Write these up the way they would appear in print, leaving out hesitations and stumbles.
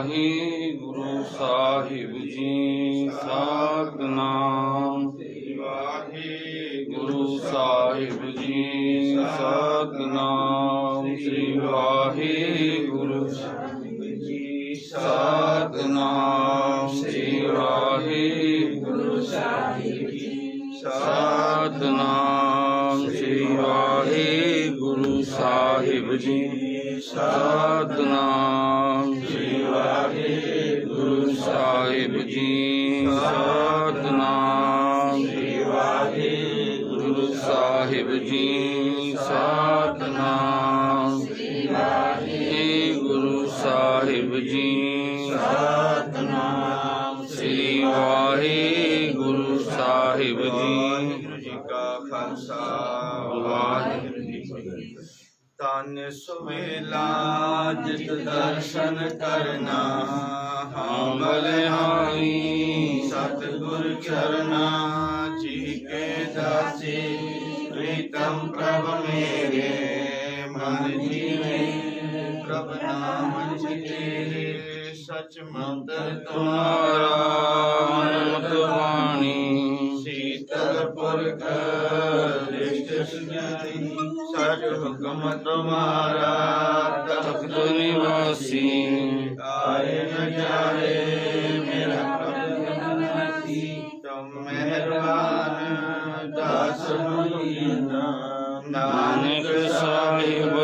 ਵਾਹਿਗੁਰੂ ਸਾਹਿਬ ਜੀ। ਸਤਿਨਾਮ ਸ੍ਰੀ ਵਾਹਿਗੁਰੂ ਸਾਹਿਬ ਜੀ। ਸਤਿਨਾਮ ਸ੍ਰੀ ਵਾਹਿਗੁਰੂ ਸਾਹਿਬ ਜੀ। ਸਤਿਨਾਮ ਸ੍ਰੀ ਵਾਹਿਗੁਰੂ ਸਾਹਿਬ ਜੀ। ਸਤਿਨਾਮ ਸ੍ਰੀ ਵਾਹਿਗੁਰੂ ਸਾਹਿਬ ਜੀ। ਸਤਿਨਾਮ ਸ੍ਰੀ ਵਾਹਿਗੁਰੂ ਸਾਹਿਬ ਜੀ। ਸਤਿਨਾਮ ਸ੍ਰੀ ਵਾਹਿਗੁਰੂ ਸਾਹਿਬ ਜੀ। ਸਤਿਨਾਮ ਸ੍ਰੀ ਵਾਹਿਗੁਰੂ ਸਾਹਿਬ ਜੀ। ਸਤਿਨਾਮ ਸ੍ਰੀ ਵਾਹਿਗੁਰੂ ਸਾਹਿਬ ਜੀ। ਵਾਹਿਗੁਰੂ ਜੀ ਕਾ ਖਾਲਸਾ ਵਾਹਿਗੁਰੂ ਜੀ ਕੀ ਫਤਿਹ। ਤਨ ਸੁਵੇਲਾ ਜਿਤ ਦਰਸ਼ਨ ਕਰਨਾ ਹਮ ਬਲਿਹਾਰੀ। ਸਤਿਗੁਰ ਚਰਨਾ ਚੀਕੇ ਦਾਸੀ ਪ੍ਰੀਤਮ ਪ੍ਰਭ ਮੇਰੇ। ਮਨ ਜੀਵੇ ਪ੍ਰਭ ਨਾਮ ਚਿਤੇ ਸਚ ਮੰਤਰ ਤੁਮਾਰਾ ਅਨੰਤ ਬਾਣੀ। ਸੀਤਲ ਪੁਰਖ ਦ੍ਰਿਸ਼ਟ ਸੁਜਾਈ ਸਚ ਹੁਕਮ ਤੁਮਾਰਾ। ਤਖਤ ਨਿਵਾਸੀ ਆਏ ਨ ਜਾਏ ਮੇਰਾ ਪ੍ਰਭ ਜਨਮਤੀ। ਤੁਮ ਮਿਹਰਬਾਨ ਦਾਸ ਮੁਨੀਨਾ। ਨਾਨਕ ਸਾਹਿਬ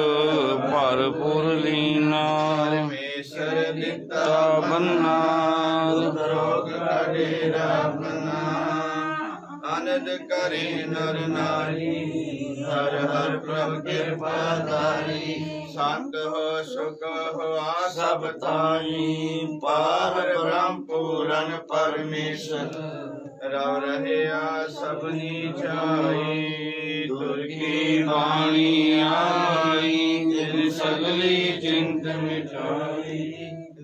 ਭਰਪੂਰ ਲੀਨਾ। ਪਰਮੇਸ਼ਰ ਦਿੱਤਾ ਬੰਨਾ ਰੋਗ ਕਾਢੇ ਰਾਪਨਾ। ਆਨੰਦ ਕਰੇ ਨਰ ਨਾਰੀ ਹਰ ਹਰ ਪ੍ਰਭ ਕਿਰਪਾ ਧਾਰੀ। ਸੰਤ ਹੋ ਸੁਖ ਹੋ ਸਭ ਤਾਈ। ਪਾਰ ਬ੍ਰਹਮ ਪੂਰਨ ਪਰਮੇਸ਼ਰ ਰਵ ਰਹਿਆ ਸਭਨੀ ਛਾਈ। ਤੁਰ ਕੀ ਬਾਣੀ ਆਈ ਜਿਨ ਸਗਲੀ ਚਿੰਤ ਮਿਟਾਈ।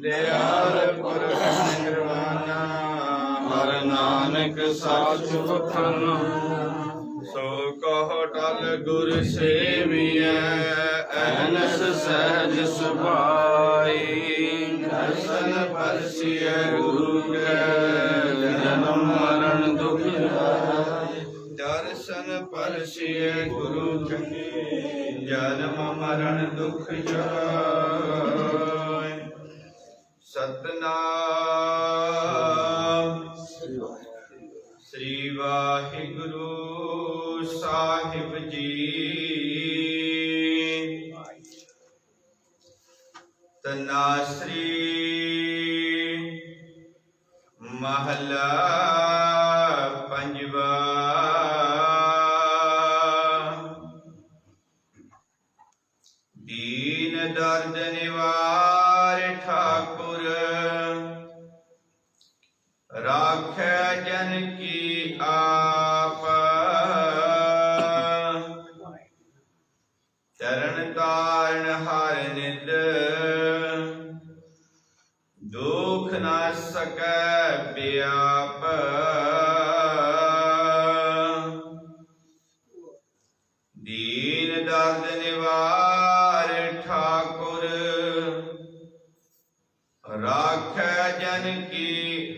ਦਿਆਲ ਪੁਰਖ ਨਿਰਵਾਣਾ ਹਰ ਨਾਨਕ ਸਾਚ ਵਖਾਨਾ। ਸੋ ਕਹੋ ਟਲ ਗੁਰ ਸੇਵੀਐ ਐਨਸ ਸਹਿਜ ਸੁਭਾਈ। ਦਰਸ਼ਨ ਪਰਸੀਐ ਗੁਰੂ ਕੈ ਜਨਮ ਮਰਨ ਦੁਖ ਜਾਇ। ਦਰਸ਼ਨ ਪਰਸੀਐ ਗੁਰੂ ਕੈ ਜਨਮ ਮਰਨ ਦੁਖ ਜਾਇ। ਸਤਿਨਾਮ ਸ੍ਰੀ ਵਾਹਿਗੁਰੂ ਸਾਹਿਬ ਜੀ। ਤਨਾਸਰੀ ਮਹਲਾ ਪੰਜਵਾ। ਦੀਨ ਦਰਦ ਨਿਵਾਰ ਠਾਕੁਰ। ਰਾਖੈ ਜਨ ਕੀ ਆਪ। ਚਰਨ ਤਾਰਨ ਹਰ ਨਿਤ ਦੁਖ ਨ ਸਕੈ ਵਿਆਪ। ਦੀਨ ਦਰਦ ਨਿਵਾਰ ਠਾਕੁਰ। ਰਾਖੈ ਜਨ ਕੀ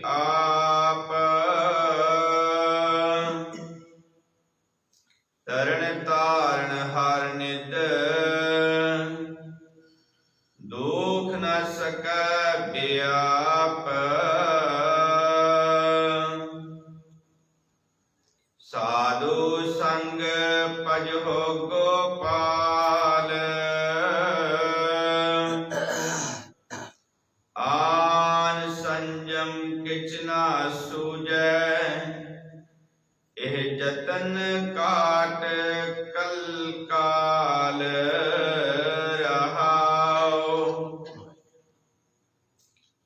ਆਪ। ਤਰਨ ਤਾਰਨ ਹਰ ਨਿਤ ਦੁਖ ਨ ਸਕੈ ਵਿਆਪ। ਸਾਧੂ ਸੰਗ ਭਜਹੁ ਗੋਪਾਲ। ਆਨ ਸੰਜਮ ਕਿਛ ਨਾ ਸੂਝੈ। ਇਹ ਜਤਨ ਕਾਟ ਕਲ ਕਾਲ ਰਹਾਉ।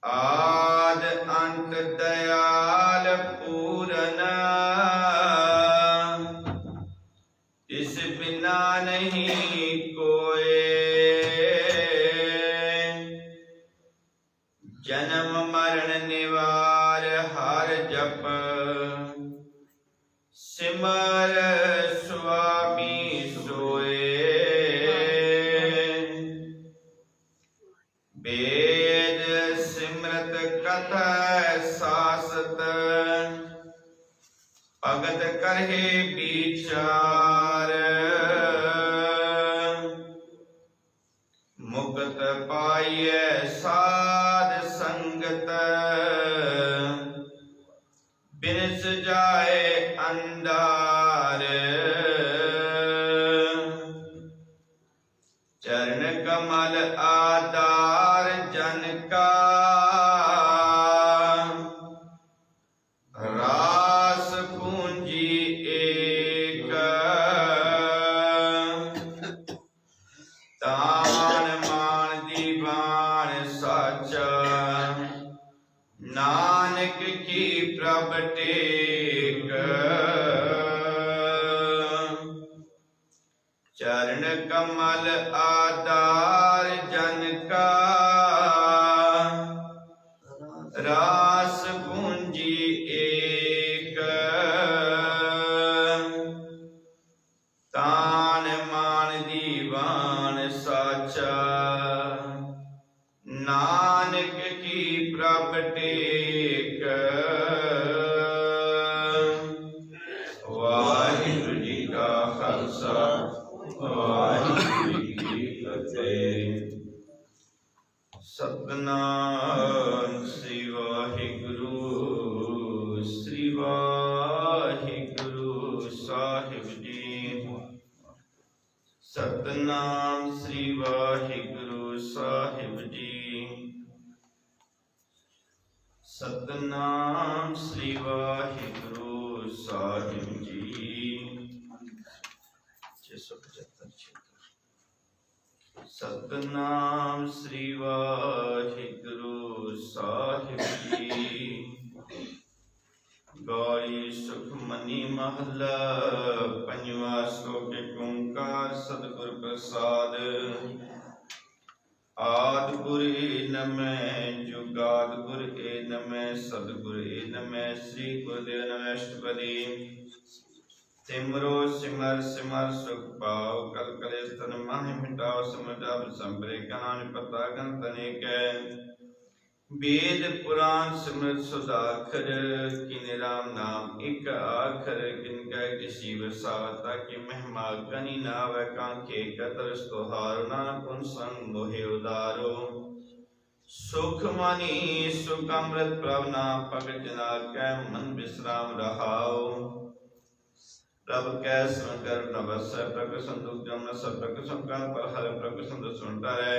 ਆਦ ਅੰਤ ਦਇਆਲ ਪੂਰਨ। ਇਸ ਬਿਨਾ ਨਹੀਂ ਕੋਏ। ਜਨਮ ਮਰਨ ਨਿਵਾਰ ਹਰ ਜਪ। ਸਿਮਰ ਸੁਆਮੀ ਸੋਏ। ਵੇਦ ਸਿਮਰਨ भगत करहे विचार मुक्त पाइए साध संगत बिनस जाए अंधार चरण कमल आधार जन का रास पूंजी एक तान मान दीवान साचा नानक की प्रभ टेक चरण कमल आधार जन का रास पूंजी एक तान मान दीवान साचा नानक की प्रभ टेक वाहिगुरु जी का खालसा वाहिगुरु जी की फतेह सतनाम श्री वाहिगुरु साहिब जी सतनाम श्री वाहिगुरु साहिब जी सतनाम श्री वाहिगुरु साहिब जी 675 सतनाम श्री वाहिगुरु साहिब जी गौरी सुखमनी महला पंजवा श्लोक ओंकार सतगुर प्रसाद आद गुर नमः जुगाद गुर नमः सतगुर नमः श्री गुरुदेव नमः अष्टपदी सिमरो सिमर सिमर सुख पाओ कल कलेश तन माहि मिटाओ समझ संपरे कनान पता गन तनेक वेद पुराण सिमरत सुधाखर किन राम नाम एक आखर किनका किसी वसावता की महिमा गनी नाव कांखे कतर स्तोहारो नानक पुन संग मोहे उदारो सुख मानी सुख अमृत प्रभ नाम पग जना कै मन विश्राम रहाओ रब कै संकर नवस प्रकृति संदुख जमन सब प्रकृति संकार पर हर प्रकृति संदुख सुनता है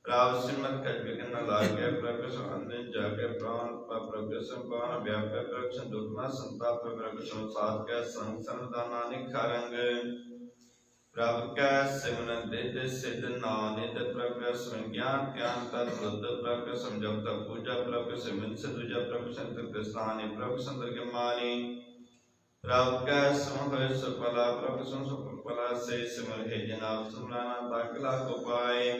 राव सिमत कज विघ्न लागे प्रकृति अंधन जागे प्राण प्रकृति संपान व्याप्य प्रकृति दुख न संताप प्रकृति संसार के संसरण दानानि खरंग रब कै सिमन दिद सिद्ध नानिद प्रकृति संज्ञान ज्ञान तत्वुद्ध प्रकृति समझौता पूजा प्रकृति सिमन से दूजा प्रकृति संतर कृष्णानि प्रकृति संतर के मानी रब कै समह सुफला प्रकृति सुफला से सिमर हे जनाब सुमराना दाखला को पाए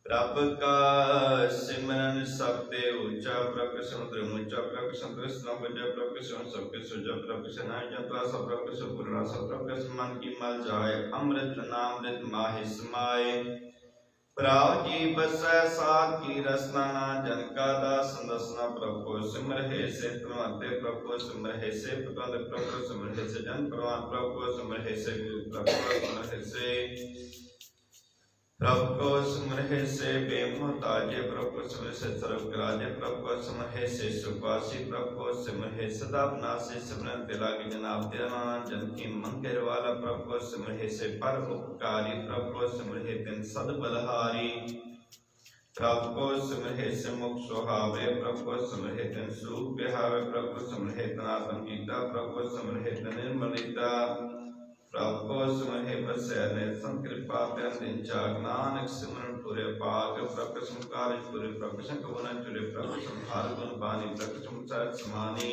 रब का सिमरन सबते ऊंचा प्रकृति समुद्र ऊंचा प्रकृति समुद्र स्नान बजा प्रकृति सबके सुजा प्रकृति नाय जंतरा सब प्रकृति पूर्णा सब प्रकृति मन की मल जाए अमृत नामृत माहि समाए प्राव जी बसै साध की रसना ना जन का दास संदसना प्रभु सिमर हे से प्रवंते प्रभु सिमर हे से प्रवंत प्रभु सिमर हे से जन प्रवान प्रभु सिमर हे से प्रभु सिमर हे से प्रभु सिमरहे से बेमुहताजे प्रभु सिमर से सर्वराजे प्रभु सिमरहे से सुपासी प्रभु सिमरहे सदा विनाशी सिमरन तिलागी जनाब तेरा नाम जन की मंगेर वाला प्रभु सिमरहे से पर उपकारी प्रभु सिमरहे तिन सद बलहारी प्रभु सिमरहे से मुख सुहावे प्रभु सिमरहे तिन सूख बिहावे प्रभु सिमरहे तिन आत्म गीता प्रभु सिमरहे तिन निर्मलिता प्रभु सिमरहे बसैने संकृपा दिन चाग नानक सिमरन पूरे पाग प्रभु संकार पूरे प्रभु संकवन चुरे प्रभु संहार गुण बानी प्रभु संसार समानी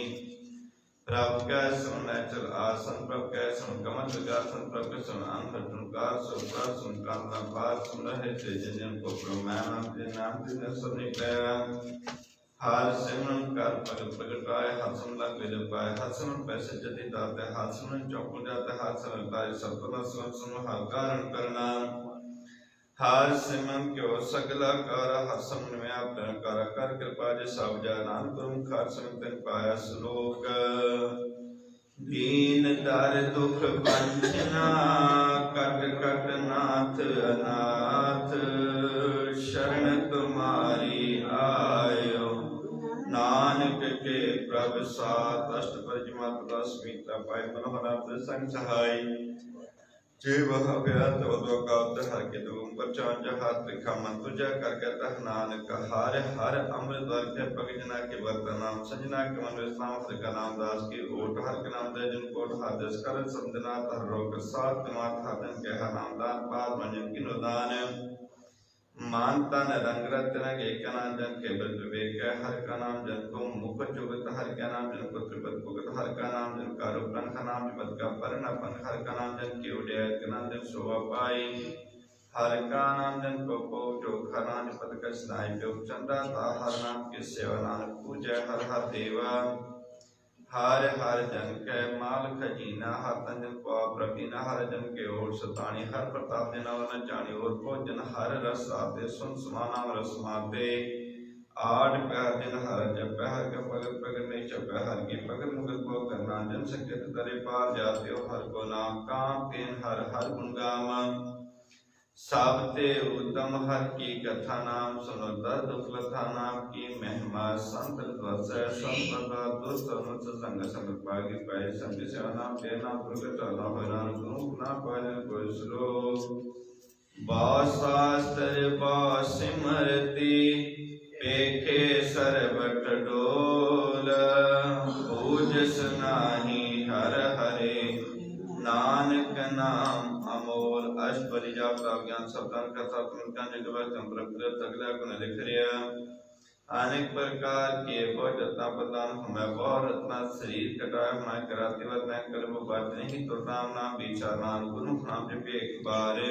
प्रभु कै सुन चल आसन प्रभु कै सुन कमल विगासन प्रभु सुन अंतर तुनकार सुप्रा सुन कामना पार सुन रहे से जन को प्रमाण के नाम से सब निकला हाल सिमरन कर पग प्रगटाए हाथ लग वेद पाए हाथ सिमरन पैसे जति दाते हाथ सिमरन चौक जाते हाथ सिमरन तारे सत्पना सुन हाल कारण करना हाल सिमरन क्यों सगला कर हाथ सिमरन में आप कर कृपा जे सब जानान गुरु खार सिमरन पाया श्लोक दीन दर दुख बंचना कट कट नाथ अनाथ शरण तुम्हारी आयो नानक के प्रभ साथ अष्टपद जमात दस मीता पाए मनोहर संग सहाय जे वह अभ्यास वदोकात हर के तुम पचान जहात लिखा मन तुझा कर कहता नानक हर हर अमृत वर्ग है पग जना के वर्त नाम सजना के मन विश्राम हर का नाम दास की ओट हर के नाम दे जिन कोट हादस कर समझना हर रोग सात मात हादन के हर नाम दान पाद मंजन की नुदान मान तन रंग रत्न एक नाम जन के बल विवेक हर का नाम जन को मुख जुगत हर का नाम जन को त्रिपद भुगत हर का नाम जन का रूपन का नाम विपद का परनपन हर का नाम जन के उदय का नाम जन शोभा पाई हर का नाम जन को जो खरान पद का स्नाय जो चंदा था हर नाम के सेवा नाम पूजय हर हर देवा हर हर जन के माल खजीना हर तन जन को प्रभीना हर जन के ओर सतानी हर प्रताप देना वन जानी और भोजन हर रस आते सुन समाना रस माते आठ पहर दिन हर जब पहर का पगत पगत नहीं जब हर की पगत मुगत को करना जन संकेत तरे पार जाते हो हर को नाम काम तेन हर हर गुणगाम सबते उत्तम हर की कथा नाम सुनो दर्द कथा नाम की महिमा संत ध्वज संपदा दुष्ट संग संग पागी पाए संग सेवा नाम के नाम प्रगट ना भरान गुरु ना पाए कोई श्लोक बाशास्त्र बासिमरती पेखे सरबट डोल पूजस नाही हर हरे नानक नाम अमोल अष्टपदी जाप ज्ञान शब्दान कथा तुमका निगवा संप्रक्त तगड़ा गुण लिख रिया अनेक प्रकार के बहु प्रदान हमें बहुत रत्ना शरीर कटाय मैं कराती वत मैं कर वो बात नहीं तो नाम नाम विचार नाम गुरु नाम जप एक बार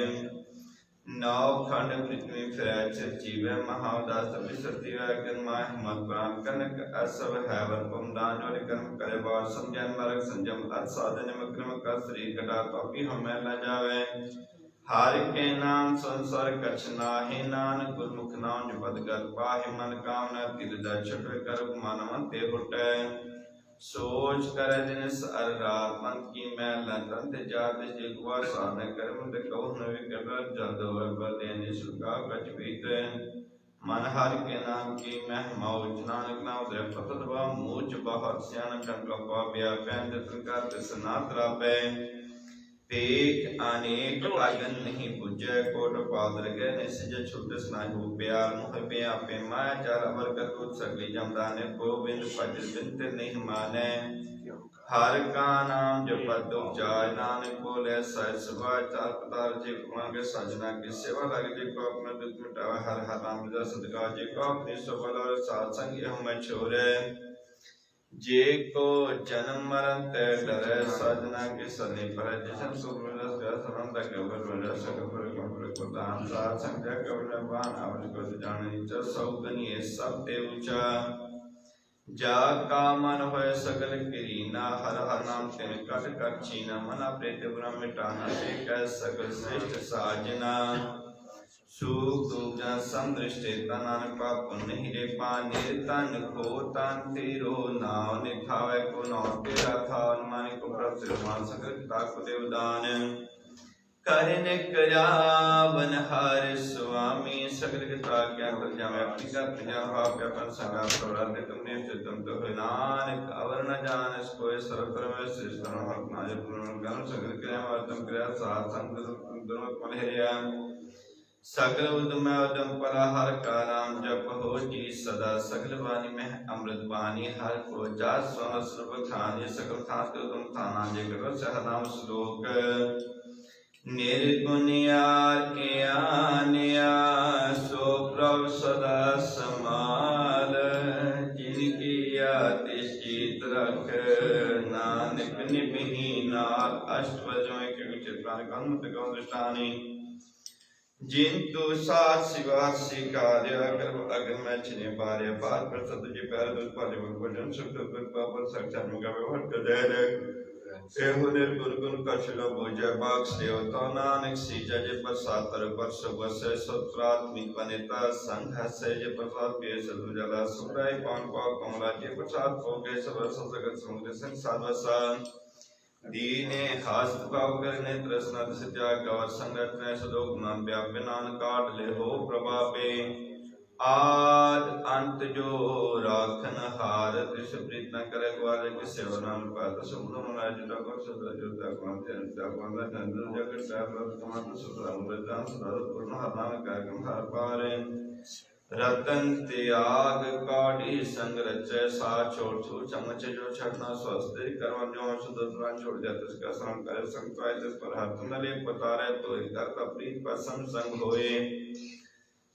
नौ खंड पृथ्वी फिर जीव महादास विसर्ती वैगन माय मत प्राण कनक असव है वर पम दान और कर्म करे बार संज्ञान मार्ग संयम साधन मक्रम का शरीर कटा तो भी हमें न जावे हर के नाम संसार कछ नाहि नानक गुरमुख नाम जपद गत पाहि मन कामना तिल दर्शक कर मानवंते हुटे सोच कर जिनस अर रात मन की मैं लंतन ते जात जिगवा साधन कर्म ते कहो नवे कर जद वर देने सुखा कछ बीत मन हर के नाम की महिमा नानक नाम दे पतत बा मूच बहुत स्यान कंक व्या पैन तनका तसनात रापे पेक अनेक अगन नहीं बुझे कोट पादर के निसज छुट स्नायु प्यार मुह पे आपे माया चार अमर कतुत सगली जमदाने गोविंद भज बिंत नहीं माने हर का नाम जपत उपचार नानक बोले सच सुबह चार पतार जी कुमार के सजना की सेवा लग जी को अपना दुख मिटावे हर हर नाम जा सदका जी को अपनी सबल और साथ संग हम छोरे जे को जन्म मरण ते डरे सजना के सने पर जिसन सुरस का संबंध के ऊपर बड़ा सकल पर को दान साथ संख्या के बान आवल को जाने च सौगनी सब ते ऊंचा जा का मन होय सकल किरीना हर हर नाम ते कट कट छीना मना प्रेत ब्रह्म मिटाना ते कह सकल श्रेष्ठ साजना सुख दुख जन संदृष्टि तनान का पुण्य हिरे पाने तन को तन तेरो नाव निखावे को नौ तेरा था अनुमानी को प्रभ श्रीमान सकल ताकु देवदान करिन करावन हर स्वामी सकल के ताक ज्ञान पर जामे अपनी का प्रजा भाव के अपन संगा प्रवरा दे तुमने चित्तम तो है नानक अवर न जान इसको सर्वत्र में श्रेष्ठ हक नाज पूर्ण ज्ञान सकल क्रिया वर्तम क्रिया साथ संग दोनों मलहरिया सकल उद्यम उद्यम परा हर का नाम जप हो जी सदा सकल वाणी में अमृत वाणी हर को जा स्वन सर्व खानी सकल खास को तुम थाना जे करो सह नाम श्लोक निर्गुणियार के आनिया सो प्रभ सदा समाल जिनकी आतिशीत रख नानक निबही नाल अष्टवजों के चित्रान कंत कौन दृष्टानी जिंतु सात शिवा शिकार्य गर्भ अग्न में छिने बारे बात पर सतुजी पैर दुख पाले भजन सुख दुख पापर सक्षम का व्यवहार कर दे रे एहो निर्गुण गुण कछलो बुझे बाक्स देवता नानक सीजा जे प्रसाद पर सुबह से सत्रात्मिक वनिता संघ से जे प्रसाद पे सदु जला सुराय पान पा कमला जे प्रसाद हो गए सब सजगत समुद्र संग साधवसा दीने हस्त भाव करने तृष्णा तिस त्याग गवर संगत ने सदोग नाम व्याप्य नान काट ले हो प्रभापे आद अंत जो राखन हार तिस प्रीत न करे ग्वार के सेवा नाम पात सुमन मन जुटा को सदा जुटा को जनता को चंद्र जगत सागर समात सुधा अमृतान सदा पूर्ण हर नाम कार्यक्रम हर पारे रतन त्याग काढ़ी संग रचय सा छोड़ छू चमच जो छड़ना स्वस्थ कर्म जो सुदर्शन छोड़ जाते इसका श्रम करे संकाय जिस पर हर तुम ले पतारे तो कर प्रीत पर संग होए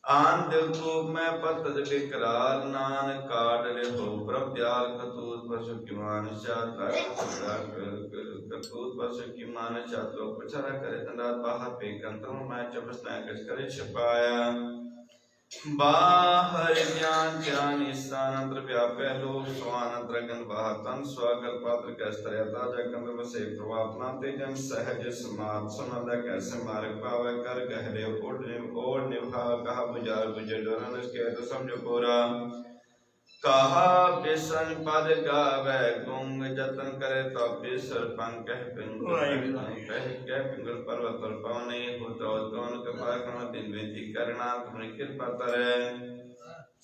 आंध को मैं पतज विकराल नान काट ले हो प्रभ दयाल कतूत पशु की मान चाता कतूत पशु की मान चात लोग पछरा करे तंडात बाहर पे कंतरों मैं चपस न करे छिपाया बाहर ज्ञान ज्ञान स्थानंतर व्याप्य लोक स्वानंतर गण बाहतन स्वागल पात्र कैस्तरयता जगंत वसे प्रवापना तेजन सहज समात सुनंद कैसे मार्ग पावे कर गहरे ओढ़ निभा कहा बुझार बुझे डोरन इसके तो समझो पूरा कहा बिसन पद गावे गुंग जतन करे तो बिसर पंख पिंगल पर्वत पर पवने हो तो दोन कृपा करना दिन विधि करना तुम्हें कृपा करे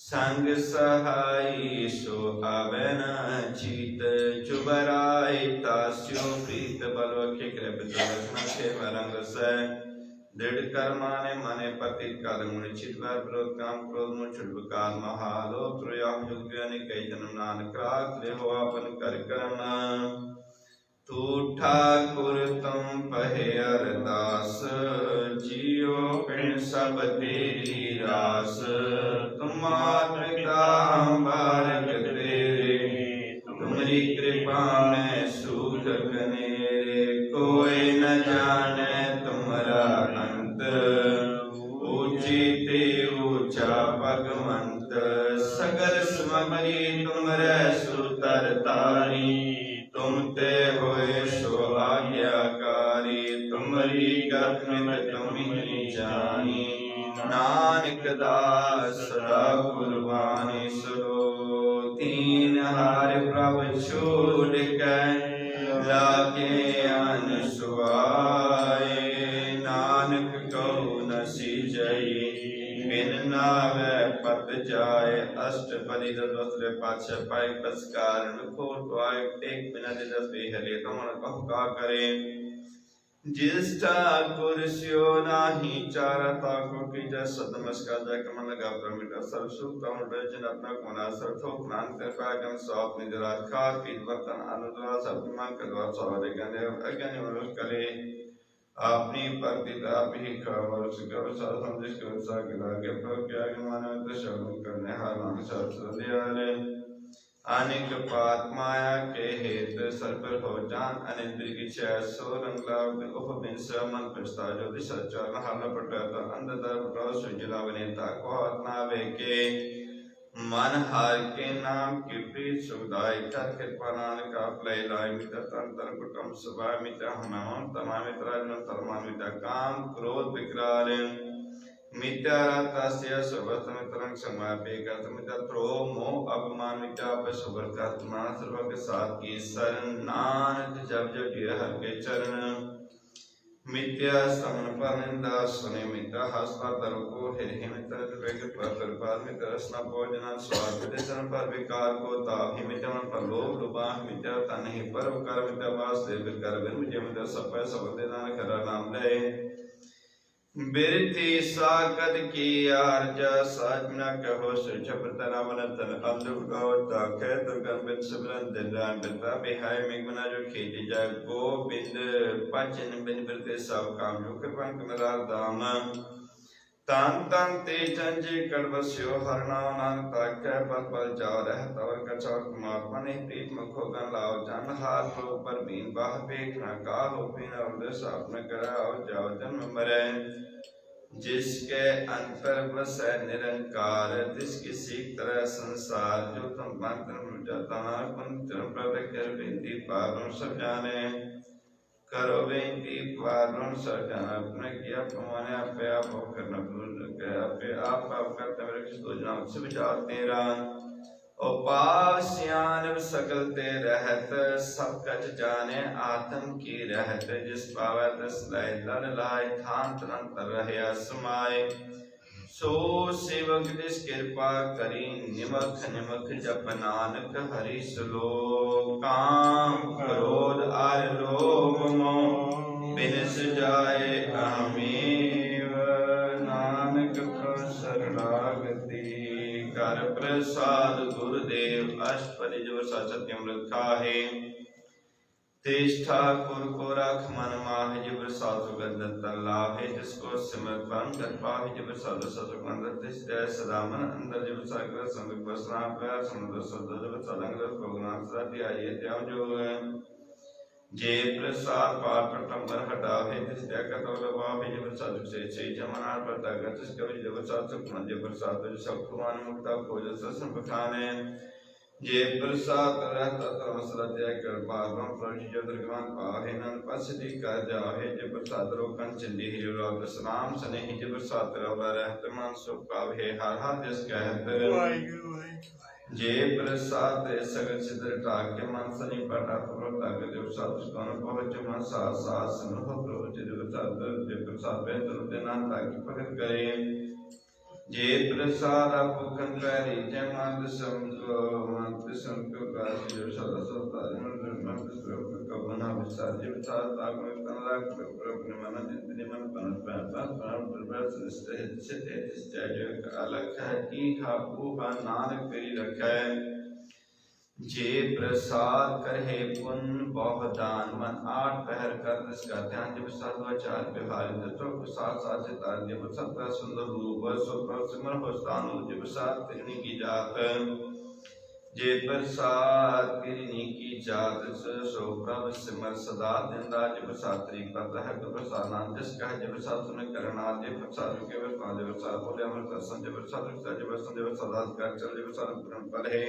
संग सहाई सो आवे न चीत चुबराई तास्यो प्रीत बलवखे कृप दर्शन के वरंग से दृढ़ कर्माने मने पतित कालम निश्चित बार विरोध काम क्रोध मुझ छुड़काल महालो त्रयाम युग कई जन्म नानक क्रात ले हो अपन कर करम तू ठाकुर तुम पहे अरदास जियो पिण सब तेरी रास तुम पिता बारक तेरे तुम्हारी कृपा में सूख कनेरे कोई न जाने तुम्हारा अंत ऊंची ते ऊंचा भगवंत सगर समरी तुमरे सुतर तारी तुम ते होए सो आज्ञाकारी तुम्हारी गत तुम ही जानी नानक दास सदा कुर्बानी सुनो तीन हार प्रभु छोड़ के लागे अनसुआए नानक को नसी जई बिन नावे पत जाए अष्ट पदी दसरे पाछे पाए बस कारण खोर तो आए एक बिना दस बेहले तमन कह का करे जिस ठाकुर स्यो नाही चारता को की जय सदमस्का जय कमल लगा प्रमित सर्व सुख तम रचन अपना कोना सर्व ठोक नान कृपा गम सौप निज राजखार पीत वर्तन अनुद्रा सत्मान कदवा सौरे गने अज्ञानी मनुष्य करे अपनी प्रतिता भी खबर सुकर सार संदेश कर सके के पर क्या मानव तो शरण करने हार नाम सर्व दयाले अनेक पात माया के हेत सर्पर हो जान अनिंद्र की छह सो रंगलाव उपबिन मन प्रस्ता जो दिशा चल हल पटता अंधदर प्रो सुजला वनेता को आत्मा के मन हार के नाम की प्रीत सुखदाय कर कृपा नानक आपले लाय मित तंत्र कुटुंब सभा मित हम तमाम मित्र तमान मित काम क्रोध विकराल मित्यारातास्य सर्वतमित्रं समापे कर्तमित्रो मोह अपमान मित्या पशुवर कर्तमान सर्व के साथ की शरण नानक जब जब गिर हर के चरण मित्या समन पर निंदा सुने मित्या हस्ता तर को हिरहि मित्र वेग पर पार मित्र स्न भोजन स्वाद विदेशन पर विकार को ताहि मित्या मन पर लोभ लुभा मित्या तन ही पर कर मित्या वास देव कर बिन मुझे मित्या सब सबदे नाम खरा नाम ले बिरती साकद की आर्जा साजना कहो सुचप तनावन तन अंधुक कहो ताके दुर्गम बिन सिमरन दिलान बिता बिहाय मिगमना जो खेती जाए गोविंद पाचन बिन बिरते सब काम जो कृपान कमरार दाम तान तान ते चंजे कड़वस्यो हरना नान ताके पर पल जाओ रह तवर कचौर कुमात्मा ने प्रीत मुखो गन लाओ जन हाथ रो पर बीन बाह पेखना का हो पीना उदय सापन करा और जाओ जन्म मरे जिसके अंतर बस है निरंकार जिसकी सीख तरह संसार जो तुम मंत्र जाता कर बेनती पारों सब जाने करो बेनती पारों सब जाना अपने किया प्रमाणे अपने आप करना भूल गए अपने आप करते मेरे किस दो जना से विचार तेरा उपाव सियान सकल ते रहत, सब कच जाने आत्म की रहत। जिस पावै तिस लय लड़ लाय, थान तुरंत रहे समाये। सो सेवक जिस कृपा करी, निमख निमख जप नानक हरि श्लोक। काम क्रोध आर लोभ मोह बिनस जाए अहमेव, नानक प्रभु शरणागति। कर प्रसाद गुरुदेव अष्टपदी जो सत्यम रखा है। तेष्ठा कुर को रख मन माहि, जिब साधु गंदत लाहे। जिसको सिमर परम गत पाहि, जिब साधु सतु गंदत तिस जय सदा मन अंदर। जिब सागर संग बसना प्यार समुद्र सद, जिब सदंग भगवान सत्य आये त्याम जो। जे प्रसाद पार प्रटंबर हटावे, तिस जय कतौ लवावे। जिब साधु से जमनार प्रतागत, तिस कवि जिब साधु मन। जिब प्रसाद सब कुमान मुक्ता खोज ससन बखाने। जे प्रसाद रहता तरसरत जय कृपा गम प्रभु जो दुर्गमान पाहे। नन पसदी कर जाहे, जे प्रसाद रोकन चंडी ही लोक सलाम स्नेह। जे प्रसाद रव रहत मन सुख पावे, हर हर जिस कहत। जे प्रसाद सगल सिद्ध टाके, मन सनि पटा प्रताक। जे प्रसाद कौन पहुँच मन साथ साथ सिमरह प्रभु। जे प्रसाद बेहतर देना ताकि भगत करे। जे प्रसाद पुखन पैरी, जय मंद संको मंद संको काशी। जो सदा सदा मंद प्रभु कबना विसार। जे प्रसाद ताकि तनला प्रभु मन जितने मन पन परम प्रभु सिद्ध है। जो अलग है की हा ऊहा नानक तेरी रखै। जे प्रसाद करहे पुन बहु दान, मन आठ पहर कर इसका ध्यान। जब साधुआचार व्यवहार तो प्रसाद साचे तार। जब सत्य सुंदर रूप सो सिमर हो स्थानु। जब प्रसाद तिरनी की जात, जे प्रसाद तिरनी की जात। सो प्रभ सिमर सदा दिंदा। जब प्रसाद तरी पत है तो प्रसाद नाम जिस कह। जब प्रसाद सुन करना, जब प्रसाद के वस्तान। जब प्रसाद बोले अमृत दर्शन। जब प्रसाद जब सदा कर चल। जब प्रसाद पर है।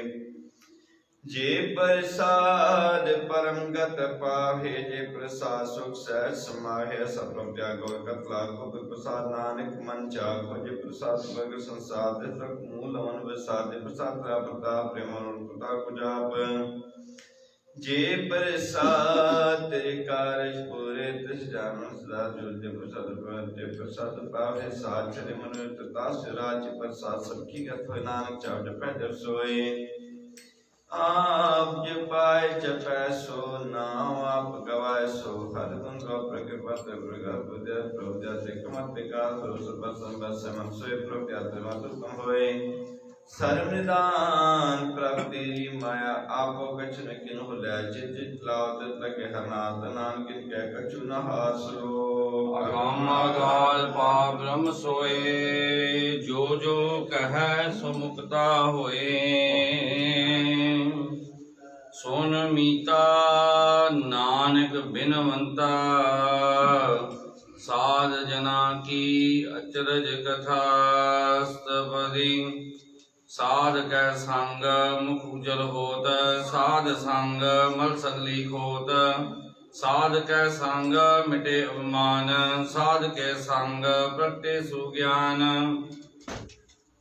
जे प्रसाद परम गत पावे, जे प्रसाद सुख सहज समाहे। सब त्यागो कत लाखो, प्रसाद नानक मन चाखो। जे प्रसाद वर्ग संसार, तक मूल मन विसार। जे प्रसाद प्रताप प्रेम प्रताप जाप। जे प्रसाद कार्य पूरे तिस जान सदा जो। जे प्रसाद पावे साध चले मन तता सिराज। प्रसाद सबकी गत हो, नानक चाव जपै जब सोए। आप जपाय जपै सो नाम, आप गवाय सो हर गुण। गौ प्रकृपत प्रगृह प्रभु सिकमत विकास। मन सोए प्रभु मत उत्तम होए। सर्व निदान प्रभु तेरी माया, आपो कछु न किन्हु लै। जित जित लाओ तित लगे हरनाथ, नानक किन कह कछु न हासलो। अगम अगाल पार ब्रह्म सोए, जो जो कह सो मुक्ता होए। सोन मीता नानक बिनवंता, साध जना की अचरज कथा। स्तपदी साध कै संग मुख उजल होत, साध संग मल सगली खोत। साध कै संग मिटे अभिमान, साध के संग प्रगटे सुज्ञान।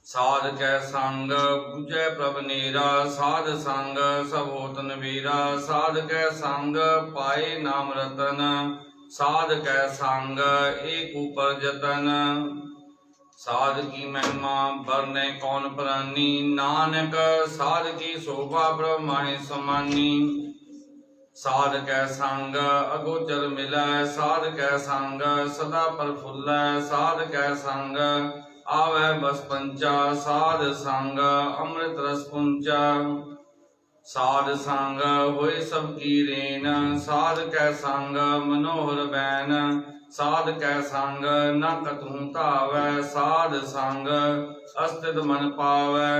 साध कै संग बुझै प्रभ नेरा, साध संग सब होत नबीरा। साध कै संग पाए नाम रतन, साध कै संग एक ऊपर जतन। साध की महिमा बरने कौन प्रानी, नानक साध की शोभा ब्रह्म माहि समानी। साध कै संग अगोचर मिलै, साध कै संग सदा प्रफुल्लै। साध कै संग आवे बस पंचा, साध संग अमृत रस पुंचा। साध संग होय सब की रेन, साध कै संग मनोहर बैन। साध कै संग न कतहु धावै, साध संग अस्तित मन पावै।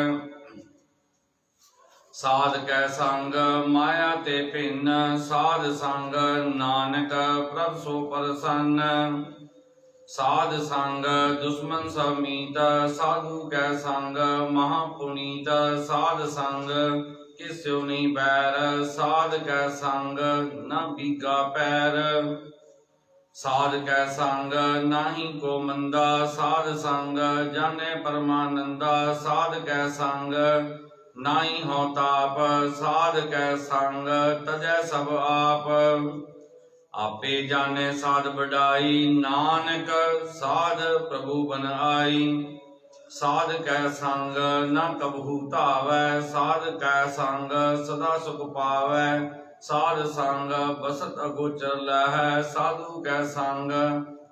साध कै संग माया ते भिन्न, साध संग नानक प्रभ सो प्रसन्न। साध संग दुश्मन सब मीत, साधु कै संग महापुनीत। साध संग किस्यो नहीं बैर, साध कै संग न बीगा पैर। साध कै संग नाही को मंदा, साध संग जाने परमानंदा। साध कै संग नाई हो ताप साध कै संग तजै सब आप। आपे जाने साध बढ़ाई नानक साध प्रभु बन आई। साध कै संग न कबहू धावै साध कै संग सदा सुख पावै। साध संग बसत अगोचर लहै साधु कै संग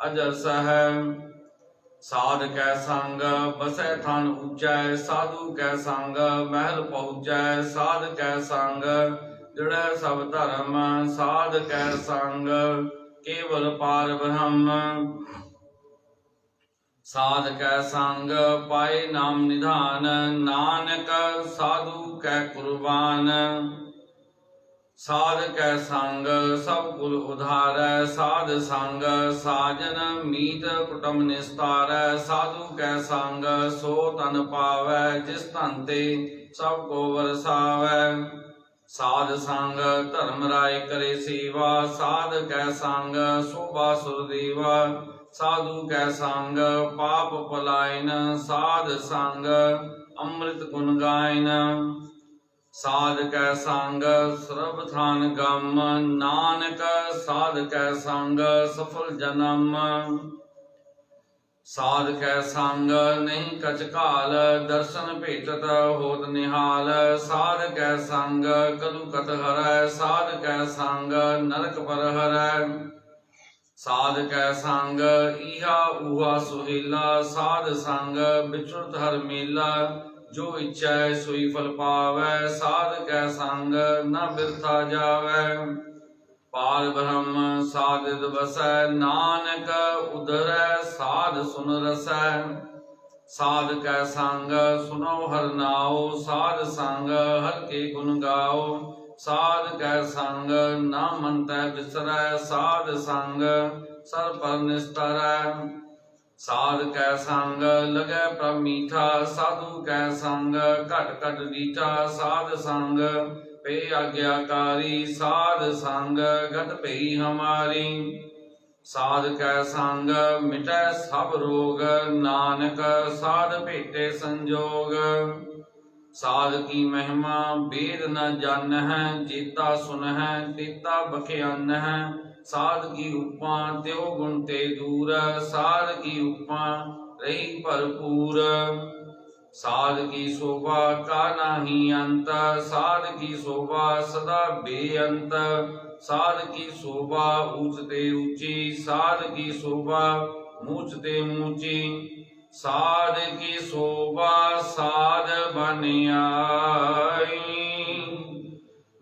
अजर सहै। साध कै संग बसै थन ऊंचै साधु कै संग महल पहुँचै। साध कै संग दृढ़ सब धर्म साध कै संग केवल पार ब्रह्म। साध कै संग पाए नाम निधान नानक साधु कै कुर्बान। साध कै संग सब कुल उधारै साध संग साजन मीत कुटुम निस्तारै। साधु कै संग सो तन पावै जिस तन ते सब को वरसावै। साध संग धर्म राय करे सेवा साध कै संग शोभा सुर देवा। साधु कै संग पाप पलायन साध संग अमृत गुण गायन। साध कै संग सर्ब थान गम नानक साध कै संग सफल जन्म। साध कै संग नहीं कछ काल दर्शन भेटत होत निहाल। साध कै संग कलु कत हरै साध कै संग नरक पर हरै। साध कै संग इहा उहा सुहेला साध संग बिचुरत हर मेला। जो इच्छा सोई फल पावै साध कै संग न बिरथा जावै। पार ब्रह्म साधित बसै नानक उधरै साध सुन रसै। साध कै संग सुनो हर नाओ साध संग हर के गुण गाओ। साध कै संग न मन तै बिसरै साध संग सर पर निस्तरै। साध कै संग लगै प्रभ मीठा साधु कै संग घट घट रीठा। साध संग पे आज्ञाकारी साध संग गत भई हमारी। साध कै संग मिटै सब रोग नानक साध भेटे संजोग। साध की महिमा वेद न जान है जेता सुन है तेता बख्यान है। साध की उपमा त्यो गुण ते दूर साध की उपमा रही भरपूर। साध की शोभा का नाही अंत साध की शोभा सदा बेअंत। साध की शोभा ऊंच ते ऊंची साध की शोभा मूंच ते मूंची। साध की शोभा साध बन आई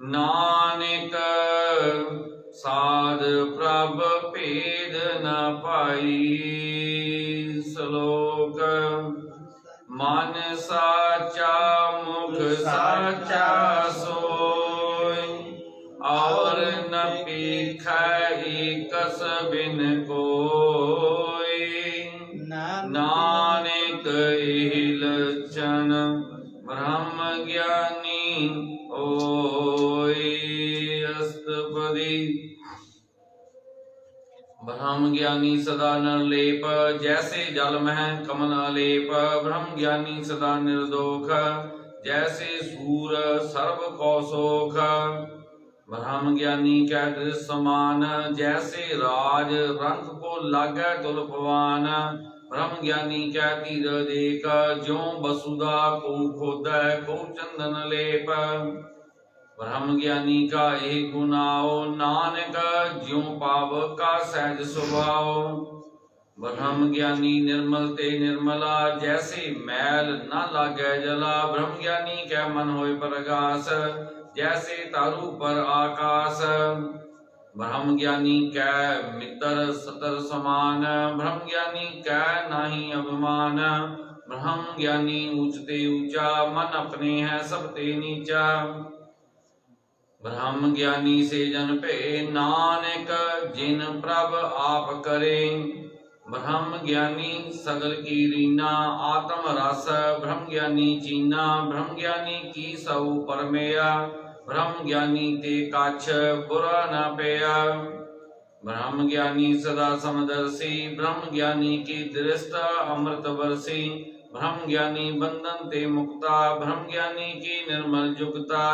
नानक साध प्रभ भेद न पाई। श्लोक मन साचा मुख साचा सोय और न पीखै एकस बिन कोय। नानक एहि लक्षण ब्रह्म ज्ञानी होय। अष्टपदी ब्रह्म ज्ञानी सदा निर्लेप जैसे जल मह कमल अलेप। ब्रह्म ज्ञानी सदा निर्दोख जैसे सूर सर्व को सोख। ब्रह्म ज्ञानी कै दृश्य समान जैसे राज रंग को लागै तुलपवान। ब्रह्म ज्ञानी कै तीर देख ज्यों वसुधा को खोदै को चंदन लेप। ब्रह्म ज्ञानी का एक गुनाओ नानक ज्यों पाव का सहज स्वभाव। ब्रह्म ज्ञानी निर्मल ते निर्मला जैसे मैल न लागै जला। ब्रह्म ज्ञानी कै मन होय प्रगास जैसे तारू पर आकाश। ब्रह्म ज्ञानी कै मित्र सतर समान ब्रह्म ज्ञानी कै नाही अभिमान। ब्रह्म ज्ञानी ऊंचते ऊंचा मन अपने है सब ते नीचा। ब्रह्म ज्ञानी से जन पे नानक जिन प्रभ आप करे। ब्रह्म ज्ञानी सगल की रीना आत्म रस ब्रह्म ज्ञानी चीना। ब्रह्म ज्ञानी की सौ परमेया ब्रह्म ज्ञानी ते कछ बुरा न पेया। ब्रह्म ज्ञानी सदा समदर्शी ब्रह्म ज्ञानी की दृष्ट अमृत वर्षी। ब्रह्म ज्ञानी बंधन ते मुक्ता, ब्रह्म ज्ञानी की निर्मल जुगता।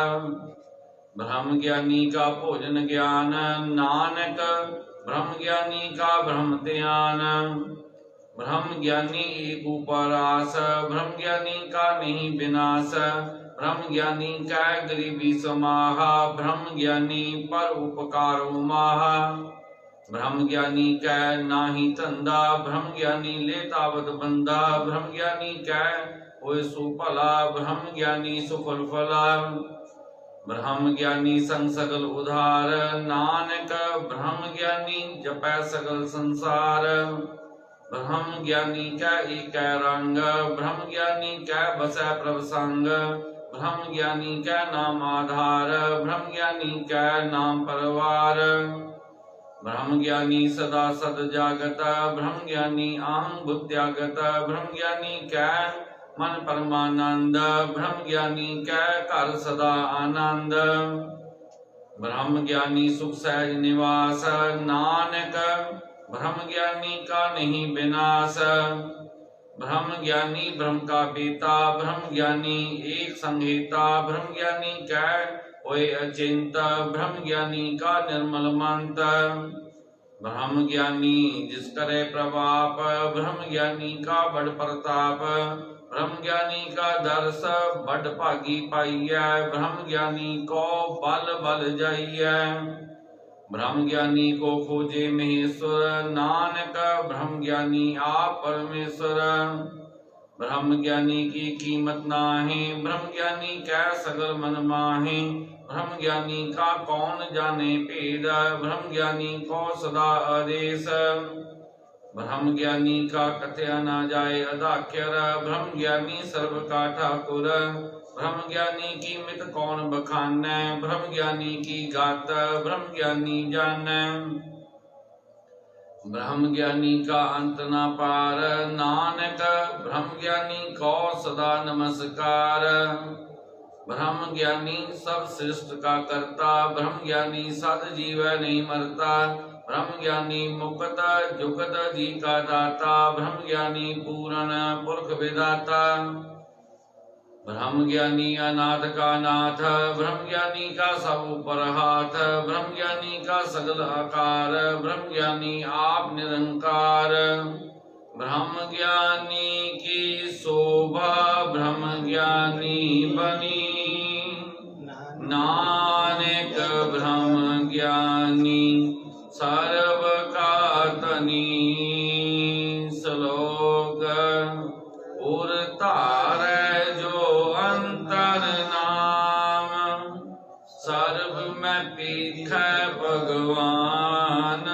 ब्रह्म ज्ञानी का भोजन ज्ञान, नानक ब्रह्म ज्ञानी का ब्रह्म ध्यान। ब्रह्म ज्ञानी एक उपरास, ब्रह्म ज्ञानी का नहीं विनाश। ब्रह्म ज्ञानी का गरीबी समाहा, ब्रह्म ज्ञानी पर उपकारो माहा। ब्रह्म ज्ञानी कै नाही धंधा, ब्रह्म ज्ञानी ले तावत बंदा। ब्रह्म ज्ञानी कै होए सो भला, ब्रह्म ज्ञानी सुफल फला। ब्रह्म ज्ञानी संग सकल उधार, नानक ब्रह्म ज्ञानी जपै सकल संसार। ब्रह्म ज्ञानी कै एक रंग, ब्रह्म ज्ञानी कै बसै प्रभ संग। ब्रह्म ज्ञानी कै नाम आधार, ब्रह्म ज्ञानी कै नाम परवार। ब्रह्म ज्ञानी सदा सद जागत, ब्रह्म ज्ञानी अहं बुद्ध्यागत। ब्रह्म ज्ञानी कै मन परमानंद, ब्रह्म ज्ञानी कै घर सदा आनंद। ब्रह्म ज्ञानी सुख सहज निवास, नानक ब्रह्म ज्ञानी का नहीं विनाश। ब्रह्म ज्ञानी ब्रह्म का पिता, ब्रह्म ज्ञानी एक संहिता। ब्रह्म ज्ञानी कै होए अचिंत, ब्रह्म ज्ञानी का निर्मल मंत। ब्रह्म ज्ञानी जिस करे प्रभाप, ब्रह्म ज्ञानी का बड़ प्रताप। ब्रह्म ज्ञानी का दर्श बड़ भागी पाइय, ब्रह्म ज्ञानी को बल बल जाइय। ब्रह्म ज्ञानी को खोजे महेश्वर, नानक ब्रह्म ज्ञानी आप परमेश्वर। ब्रह्म ज्ञानी की कीमत नाहीं, ब्रह्म ज्ञानी कै सगल मन माही। ब्रह्म ज्ञानी का कौन जाने भेद, ब्रह्म ज्ञानी को सदा आदेश। ब्रह्म ज्ञानी का कथया न जाए अदाख्यर, ब्रह्म ज्ञानी सर्व का ठाकुर। ब्रह्म ज्ञानी की मित कौन बखानै, ब्रह्म ज्ञानी की गात ब्रह्म ज्ञानी जानै। ब्रह्म ज्ञानी का अंत न पार, नानक ब्रह्म ज्ञानी को सदा नमस्कार। ब्रह्म ज्ञानी सब सृष्ट का करता, ब्रह्म ज्ञानी सद जीव नहीं मरता। ब्रह्म ज्ञानी मुक्त जुगत जी का दाता, ब्रह्म ज्ञानी पूर्ण पुरख विदाता। ब्रह्म ज्ञानी अनाथ का नाथ, ब्रह्म ज्ञानी का सब ऊपर हाथ। ब्रह्म ज्ञानी का सगल आकार, ब्रह्म ज्ञानी आप निरंकार। ब्रह्म ज्ञानी की शोभा ब्रह्म ज्ञानी बनी, नानक ब्रह्म ज्ञानी सर्व का तनी। श्लोक उर तारै जो अंतर नाम, सर्व में पीखै भगवान।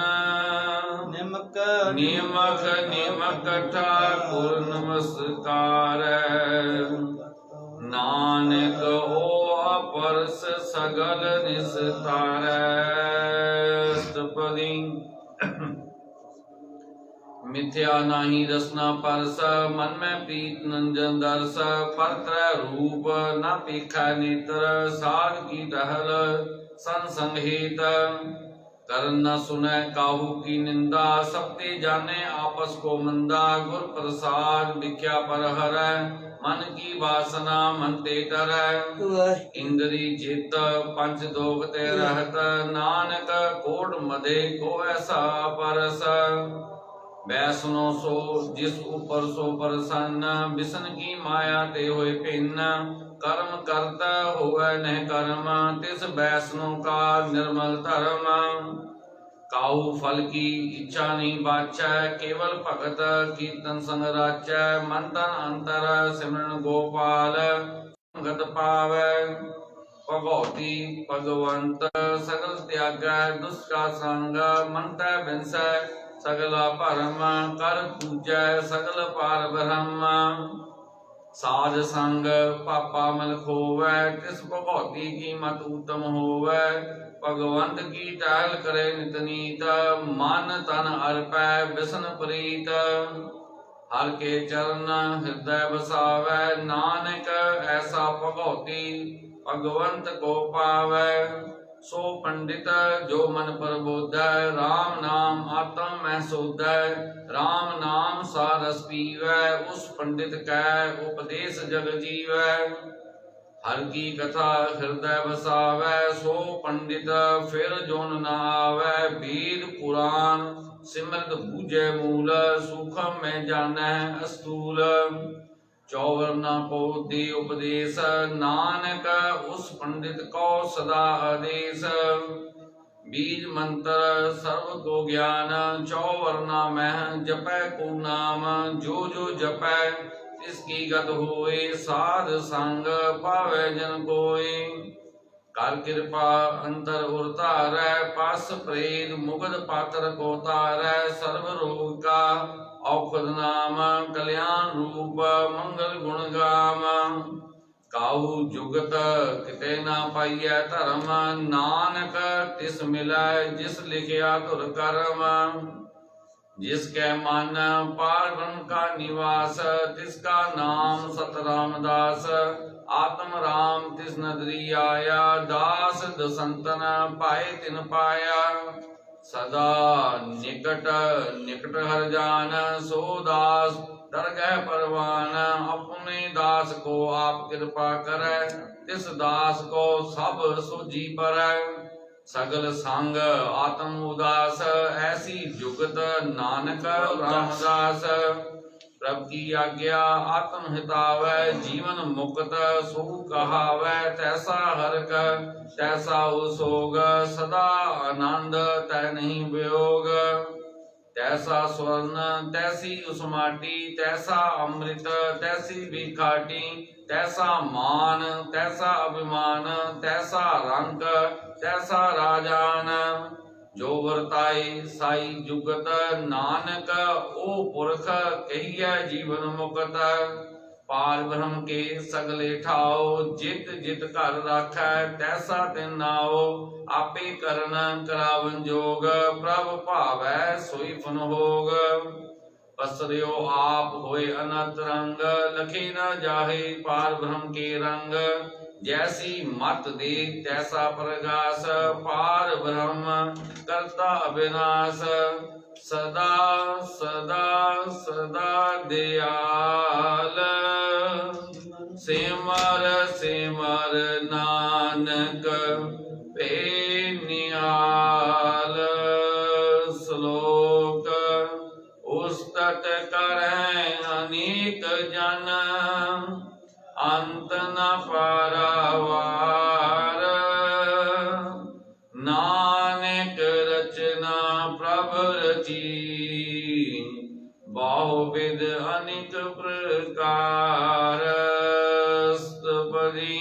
निमक निमक निमक ठाकुर नमस्कार, नानक ओ अपरस सगल निस्तार। अष्टपदी मिथ्या नाही रसना परस, मन में प्रीत नंजन दर्श। परत्र रूप न पेखा नेत्र, साध की टहल संसंहित। कर न सुने काहू की निंदा, सबते जाने आपस को मंदा। गुर प्रसाद भिख्या पर हर, मन की वासना मन ते टर। इंद्री जित पंच दोग ते रहत, नानक कोट मधे को ऐसा परस। वैष्णो सो जिस ऊपर सो प्रसन्न, बिसन की माया ते होए भिन्न। कर्म करता होवे नह कर्म, तिस वैष्णो का निर्मल धर्म। काहू फल की इच्छा नहीं बाचै, केवल भगत कीर्तन संग राचै। मन तन अंतर सिमरन गोपाल, गत पावै। भगवती भगवंत सगल त्यागै, दुष्ट का संग मन तै बिनसै। सगला परम कर पूजै, सगल पार ब्रह्म। साध संग पापा मल खोवै, तिस भगवती की मत उत्तम होवै। भगवंत की टहल करे नित नीत, मन तन अर्पै बिसन प्रीत। हर के चरण हृदय बसावै, नानक ऐसा भगवती भगवंत को पावै। सो पंडित जो मन प्रबोधै, राम नाम आत्म में सोधै, राम नाम सा रस पीवै, उस पंडित कै उपदेश जग जीवै। हर की कथा हृदय बसावै, सो पंडित फिर जोन न आवै। वेद पुराण सिमरत बूझे मूल, सूखम में जानੈ अस्तूल। चौवरना को दे उपदेश, नानक उस पंडित को सदा आदेश। बीज मंत्र सर्व को ज्ञान, चौवरना में जपै को नाम। जो जो जपै इसकी गत होए, साध संग पावै जन कोई। कर कृपा अंतर उरतारै, पास प्रेत मुगद पात्र को तारै। सर्व रोग का औखद नाम, कल्याण रूप मंगल गुण गाम। काहू जुगत किते ना पाइयै धर्म, नानक तिस मिलै जिस लिखिया धुर कर्म। जिसके मन पार ब्रह्म का निवास, तिसका नाम सत रामदास। आत्म राम तिस नदरी आया, दास दसंतन पाए तिन पाया। सदा निकट निकट हर जान, सो दास दरगह परवान। अपने दास को आप कृपा करै, तिस दास को सब सोझी परै। सगल संग आत्म उदास, ऐसी जुगत नानक रामदास। प्रभु की आज्ञा आत्म हितावै, जीवन मुक्त सो कहावै। तैसा हरक तैसा उसोग, सदा आनंद तै नहीं वियोग। तैसा स्वर्ण तैसी उस माटी, तैसा अमृत तैसी भी खाटी। तैसा मान तैसा अभिमान, तैसा रंग तैसा राजान। जो वरताए साई जुगत, नानक ओ पुरख कहिए जीवन मुक्त। पार ब्रह्म के सगले ठाओ, जित जित घर राखै तैसा तिन नाओ। आपे करन करावन जोग, प्रभ भावै सोई फन भोग। पसरियो आप होए अनंत रंग, लखे न जाहे पार ब्रह्म के रंग। जैसी मत दे तैसा प्रगास, पार ब्रह्म करता अविनाश। सदा सदा सदा दयाल, सिमर सिमर नानक पे निहाल। श्लोक उस्तत करै अनेक जन, अंत न पारावार। नानक रचना प्रभ रची, बहुविध अनेक प्रकार। स्तुपदी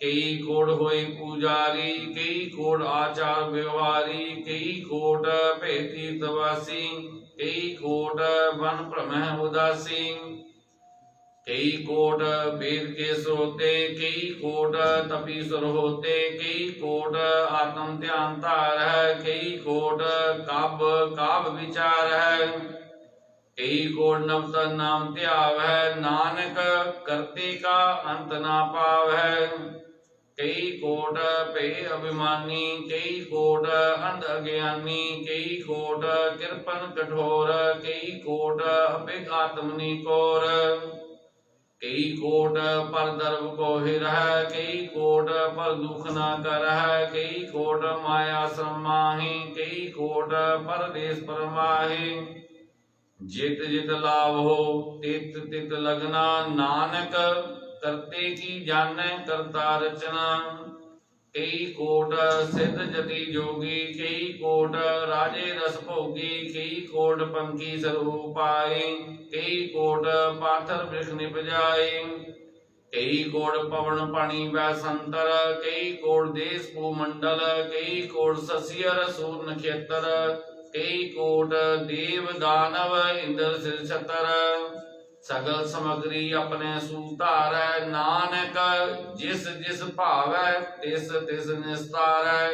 कई कोड होई पुजारी, कई कोड आचार व्यवहारी। कई कोट भेती तवासी, कई कोट वन प्रमह उदासी। कई कोट वेद के श्रोते, कई कोट तपीश्वर होते। कई कोट आत्म ध्यान धार है, कई कोट काव्य काव्य विचार है। कई कोट नवतन नाम त्याग है, नानक करते का अंत ना पाव है। कई कोट पे अभिमानी, कई कोट अंध अज्ञानी। कई कोट कृपन कठोर, कई कोट अभिग आत्मनि कोर। कई कोट पर दर्व को हिर है, कई कोट पर दुख न कर है। कई कोट माया समाही, कई कोट परदेश परमाही। जित जित लाभ हो तित तित लगना, नानक करते की जाने करता रचना। कई कोट सिद्ध जति जोगी, कई कोट राजे रस भोगी। कई कोट पंखी स्वरूप आए, कई कोट पाथर वृक्ष निपजाए। कई कोट पवन पानी वैसंतर, कई कोट देश भूमंडल। कई कोट ससियर सूर नक्षत्र, कई कोट देव दानव इंद्र सिर छतर। सगल समग्री अपने सूतारै, नानक जिस जिस भावै तिस तिस निस्तारै।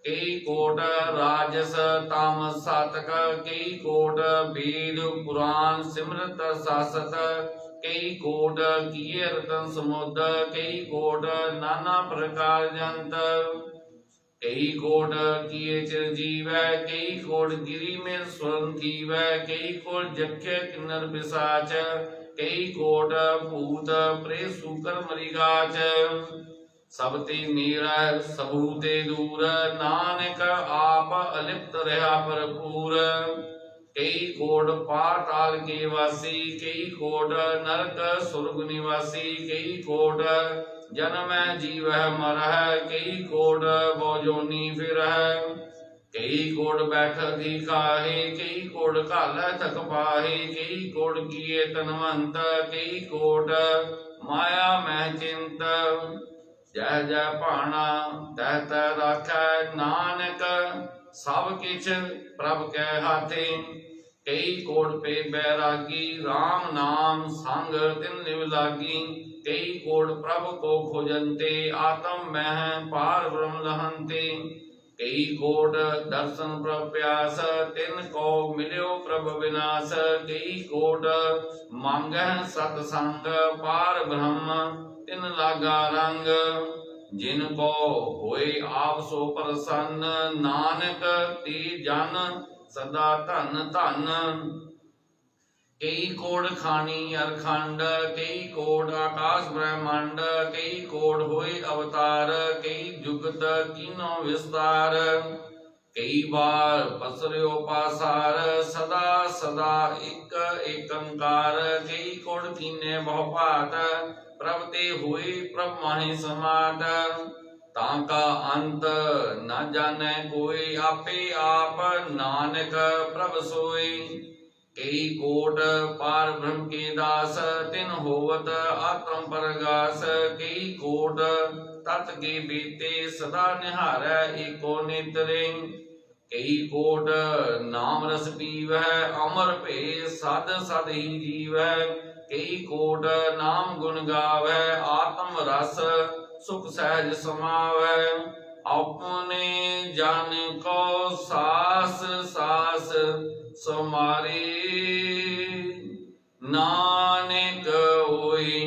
कई कोट राजस तामस सातक, कई कोट वेद पुराण सिमरत सासत। कई कोट किए रतन समुद्र, कई कोट नाना प्रकार जंत। कई कोट किए चिरजीवै, कई कोट गिरी में स्वर्ण कीवै, कई कोट जख्य किन्नर पिशाच, कई कोट भूत प्रेत सूकर मरीगाच। सब ते नीरा सबू ते दूर, नानक आप अलिप्त रहा भरपूर। कई कोट पाताल के वासी, कई कोट नरक सुरग निवासी, कई कोट जन्म जीव मरह, कई कोट बोजोनी फिरह। कई कोट बैठ दिखाहे, कई कोट घाल थक पाहे, कई कोट किए तनवंत, कई कोट माया मह चिंत। जय जय भाना तह तह राखै, नानक सब किछ प्रभ कै हाथे। कई कोट पे बैरागी, राम नाम संग तिन लिव लागी। कई कोट प्रभ को खोजंते, आत्म मह पार ब्रह्म लहंते। कई कोट दर्शन प्रभ प्यास, तिन को मिल्यो प्रभ विनाश। कई कोट मांगह सतसंग, पार ब्रह्म तिन लागा रंग। जिनको होए आप सो प्रसन्न, नानक ते जन सदा धन धन। कई कोट खानी अरखंड, कई कोट आकाश ब्रह्मांड, कई कोट होए अवतार, कई जुगत कीनो विस्तार। कई बार पसर्यो पासार, सदा सदा एक एकंकार। कई कोट कीने बहु भात, प्रभ ते हुए प्रभ माहि समाट। ताका अंत न जाने कोई, आपे आप नानक प्रभ सोई। कई कोट पार ब्रह्म के दास, तिन होवत आत्म परगास। कई कोट तत् के बीते, सदा निहारै एको नेत्रे। कई कोट नाम रस पीवै, अमर भे सद सद ही जीवै। कई कोट नाम गुण गावै, आत्म रस सुख सहज समावै। अपने जन को सास सास समारे, नानक होई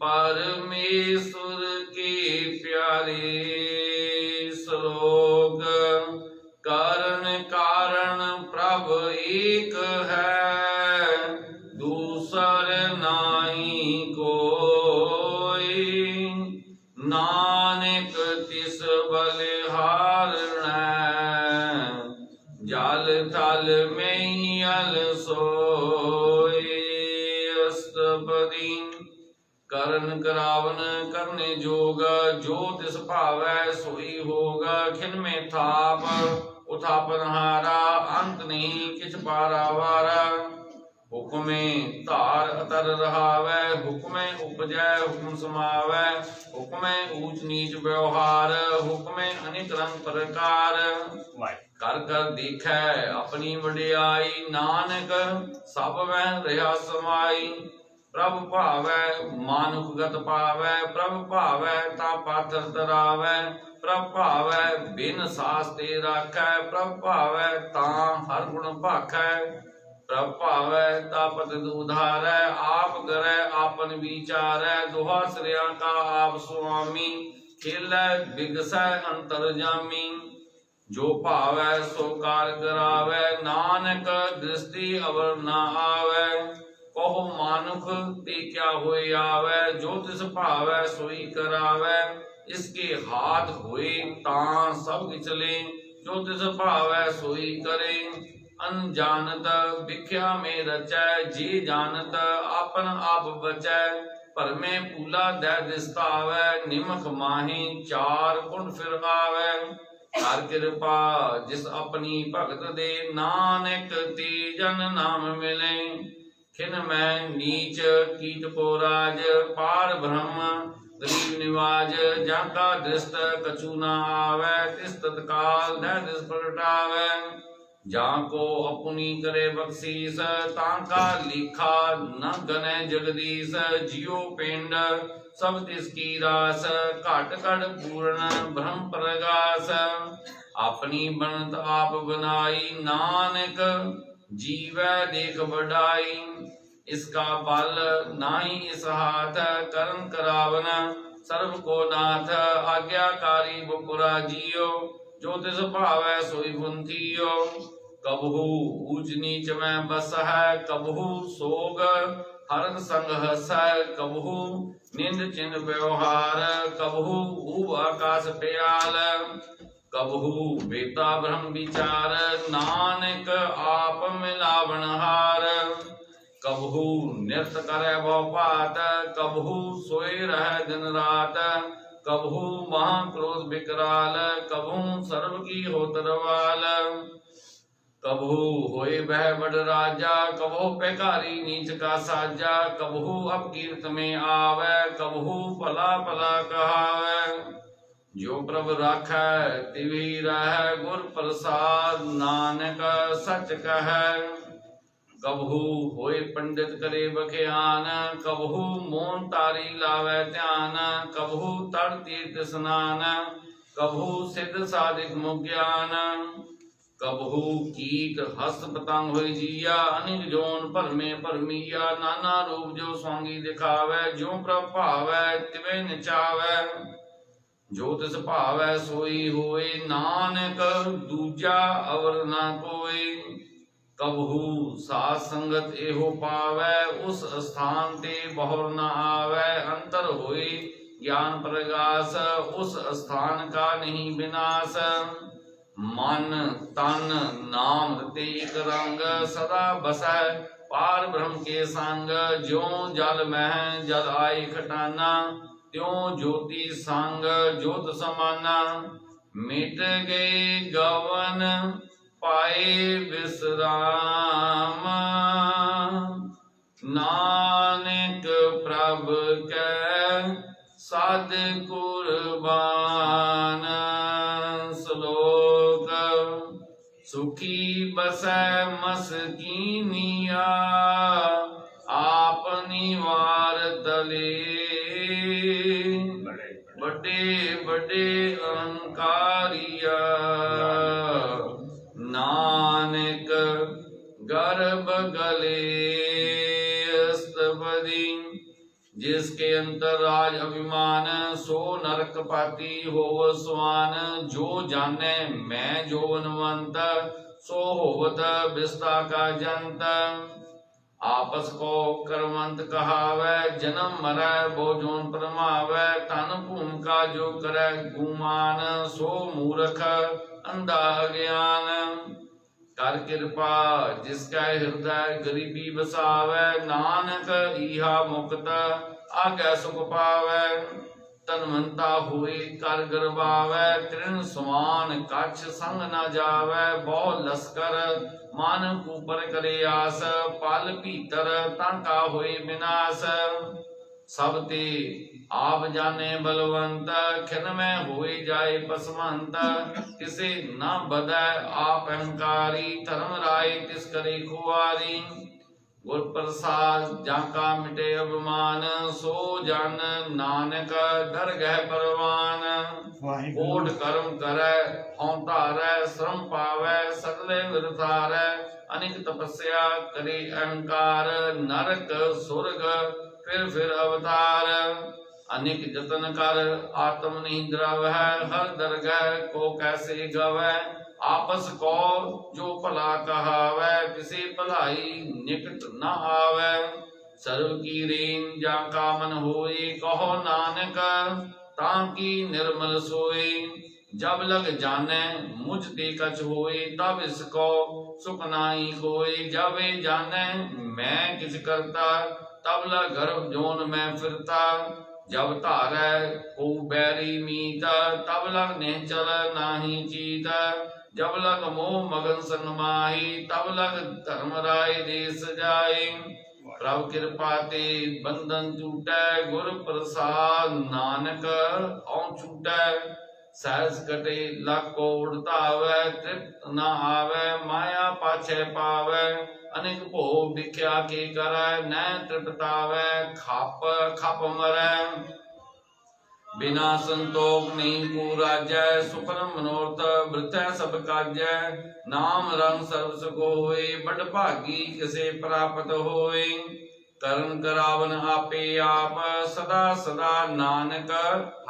परमेश्वर के प्यारे। श्लोक कारण कारण प्रभ एक है, दूसर नाई कोई। नानक तिस बलिहारणै, जल थल में अल सोई। अष्टपदी करन करावन करने जोग, जो तिस भावै सोई होग। खिन में थाप उथापन हारा, अंत नहीं किछ पारावारा। हुक्मे धार अतर रहावै, हुक्मे उपजै हुक्म समावै। हुक्मे ऊच नीच व्यवहार, हुक्मे अनित रंग प्रकार। कर कर देखै अपनी वडियाई, नानक सब वह रहा समाई। प्रभ भावै मानुख गत पावै, प्रभ भावै ता पाथर तरावै। प्रभ भावै बिन सास ते राखै, प्रभ भावै ता हर गुण भाखै। प्रभ भावै ता पतित उधारै, आप करै आपन विचारै। दुहा श्रेया का आप स्वामी, खेलै बिगसै अंतरजामी। जो भावै सो कार करावै, नानक दृष्टि अवर न आवै। कहो मानुख ते क्या होए आवै, जो तिस भावै सोई करावै। इसके हाथ होए तां सब विचले, जो तिस भावै सोई करे। अनजानत भिख्या में रचै, जे जानत आपन आप बचै। भरमे फूला दै दिसतावै, निमख माही चार कुंड फिर आवै। हर कृपा जिस अपनी भगत दे, नानक ते जन नाम मिले। खिन मैं नीच कीट को राज, पार ब्रह्म गरीब निवाज। जाका दृष्ट कछु न आवै, तिस तत्काल दै दिस प्रगटावै। जाको अपनी करे बख्शीस, ताका लिखा न गनै जगदीश। जियो पिंड सब तिसकी रास, घट घट पूर्ण ब्रह्म प्रगास। अपनी बनत आप बनाई, नानक जीवै देख बढ़ाई। इसका बल नाही इस हाथ, करन करावन सर्व को नाथ। आज्ञाकारी बुपुरा जियो, जो तिस भावै सोई पुंथियो। कबहू ऊंच नीच में बस है, कबहू सोग हर संग हस है, कबहू निंद चिन्ह व्यवहार, कबहू ऊब आकाश प्याल, कबहू बेता ब्रह्म विचार, नानक आप मिलावन हार। कबहू नृत्य करे बहु पात, कबहू सोए रह दिन रात, कबहू महाक्रोध विकराल, कबहू सर्व की होत रवाल। कबहू होए बह बड़ राजा, कबहू पैकारी नीच का साजा, कबहू अपकीर्त में आवे, कबहू भला भला कहावे। जो प्रभु राखै तिवि रहै, गुर प्रसाद नानक सच कहै। कबहू होए पंडित करे बख्यान, कबहू मोन तारी लावे ध्यान, कबहू तर तीर्थ स्नान, कबहू सिद्ध साधिक मुज्ञान। कबहू कीट हस्त पतंग होय जिया, अनिक जोन भरमे भरमिया, नाना रूप जो स्वांगी दिखावे, जो प्रभ भावै तिवे नचावे। जो तिस भावै सोई होए, नानक दूजा अवर ना कोई। कबहू साध संगत एहो पावै, उस स्थान ते बहुर न आवै। अंतर होई ज्ञान प्रगास, उस स्थान का नहीं विनाश। मन तन नाम रते एक रंग, सदा बसै पार ब्रह्म के संग। ज्यों जल मह जल आए खटाना, त्यों ज्योति संग ज्योत समाना। मिट गए गवन पाए विश्राम, नानक प्रभ कै साध कुर्बान। श्लोक सुखी बसै मस्कीनिया, आप निवार तले। बड़े बड़े अहंकारिया, नानक गर्भ गले अस्तपदी। जिसके अंतरराज अभिमान, सो नरक पाती होव स्वान। जो जाने मैं जोवनवंत, सो होवत विस्ता का जंत। आपस को करवंत कहावै, जन्म मरै बो जोन परमावै। तन भूम का जो करे गुमान, सो मूर्ख अंधा अज्ञान। कर कृपा जिसका हृदय गरीबी बसावै, नानक इहा मुक्त आगे सुख पावै। तनवंता हुई कर गर्वावै, तृण समान कछ संग न जावै। बहु लश्कर मन ऊपर करे आस, पल भीतर तांका होए विनाश। सब ते आप जाने बलवंत, खिन में होए जाए पसमंत। किसे न बदै आप अहंकारी, धर्म राय तिस करे खुआरी। गुर प्रसाद जाका मिटे अभिमान, सो जन नानक दर गह परवान। कोट कर्म करे हों धारै, श्रम पावै सगले विरतारै। अनिक तपस्या करे अहंकार, नरक सुरग फिर अवतार। अनेक जतन कर आत्म नहीं द्रव है, हर दरगह को कैसे गवै। आपस को जो भला कहावै, किसी भलाई निकट न आवै। सर्व की रेन जाका मन होई, कहो नानक ताकि निर्मल सोई। जब लग जाने मुझ ते कछ होई, तब इसको सुख नाई कोई। जब ये जाने मैं किस करता, तब लग गर्भ जोन में फिरता। जब धारै को बैरी मीत, तब लग निश्चल नाही चीत। जब लग मोह मगन संग माही, तब लग धर्म राय देश जाए। प्रभु कृपा ते बंधन टूटै, गुर प्रसाद नानक औ छूटै। सहज कटे लख को उड़तावै, तृप्त न आवै माया पाछे पावै। अनेक भोग भिख्या के करै, न तृप्तावै खप खप मरै। बिना संतोख नहीं पूराजै, सुखन मनोरथ वृथै सब काजै। नाम रंग सर्व सुख होय, बड़ भागी किसे प्राप्त होय। करन करावन आपे आप, सदा सदा नानक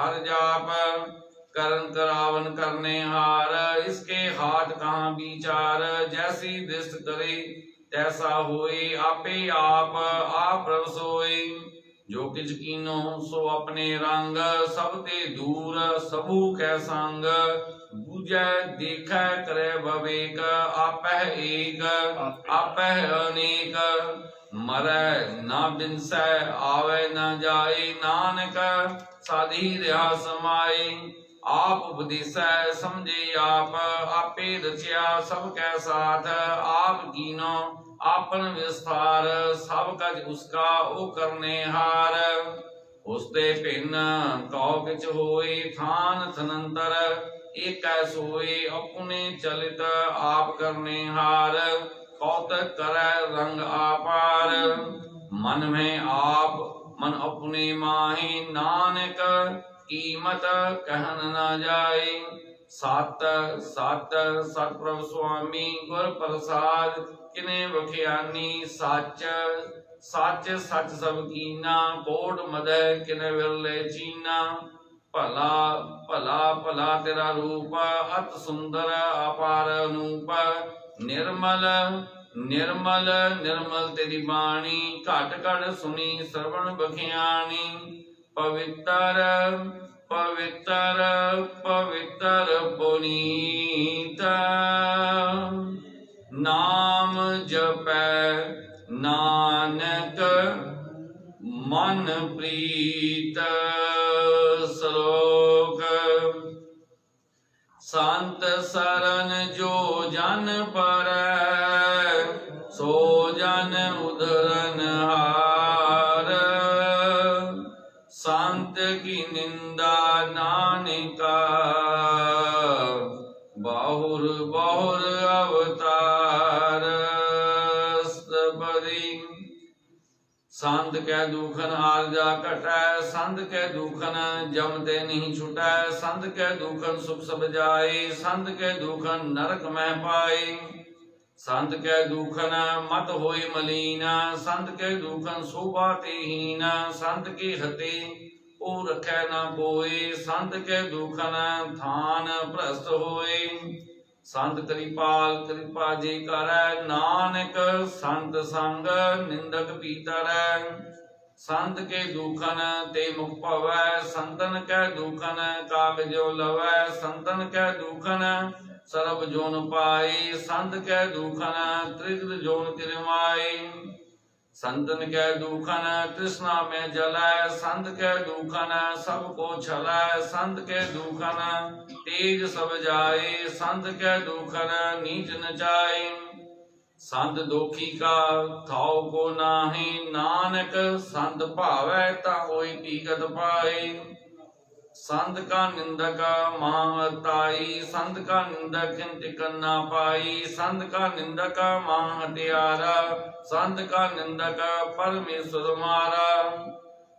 हर जाप। करण करावन करने हार। इसके हाथ कहाँ विचार, जैसी दृष्ट करे तैसा होए। आपे आप प्रभ सोए, जो किछ कीनो सो अपने रंग। सब ते दूर सबू कै संग, बूझै देखै करे बवेक। आपह एक आपह अनेक, मरै ना बिनसै आवे न जाए। नानक साधी रहा समाए, आप उपदेसै समझे आप। आपे रचया सब कै साथ, आप कीनो आपन विस्तार। सब कज उसका ओ करने हार, उस्ते भिन्न कौ किछ होए। थान थनंतर एक सोए, अपने चलित आप करने हार। कौतक करे रंग आपार, मन में आप मन अपने माहे। नानक कीमत कहन न जाए, सत सत सतप्रभ स्वामी गुर प्रसाद। किने बखियानी सच सच सच सब कीना, कोट मदह किने विरले चीना। भला भला भला तेरा रूप, अत सुंदर अपार अनूप। निर्मल निर्मल निर्मल तेरी बाणी, घट घट सुनी श्रवण बखियानी। पवित्र पवित्र पवित्र पुनीत, नाम जपै नानक मन प्रीत। श्लोक, संत सरन जो जन परੈ, सो जन उधरन हार। संत की निंदा नानिका, बहुर बहुर अवतार। स्तपति, संत कै दुखन आरजा कटै, संत कै दुखन जम ते नहीं छुटै। संत कै दुखन सुख सब जाए, संत कै दुखन नरक में पाए। संत कै दुखन मत होए मलीन, संत कै दुखन शोभा ते हीन। संत के हते ओ रखै न कोई, संत कै दुखन थान भ्रष्ट होए। संत कृपाल कृपा जे करੈ, नानक संत संग निंदक भीतरै। संत के दुखन ते मुख भवै, संतन कै दुखन कागजो लवै। संतन कै दुखन सर्ब जोन पाए, संत कै दुखन त्रिगद जोन तिरमाए। संतन कै दुखन तृष्णा में जलै, संत कै दुखन सब को छलै। संत कै दुखन तेज सब जाए, संत कै दुखन नीच नचाए। संत दोखी का थाव को नाहि, नानक संत भावै ता होई टीकत पाए। संत का निंदक महाताई, संत का निंदक खिन टिकन ना पाई। संत का निंदक महा हत्यारा, संत का निंदक परमेश्वर मारा।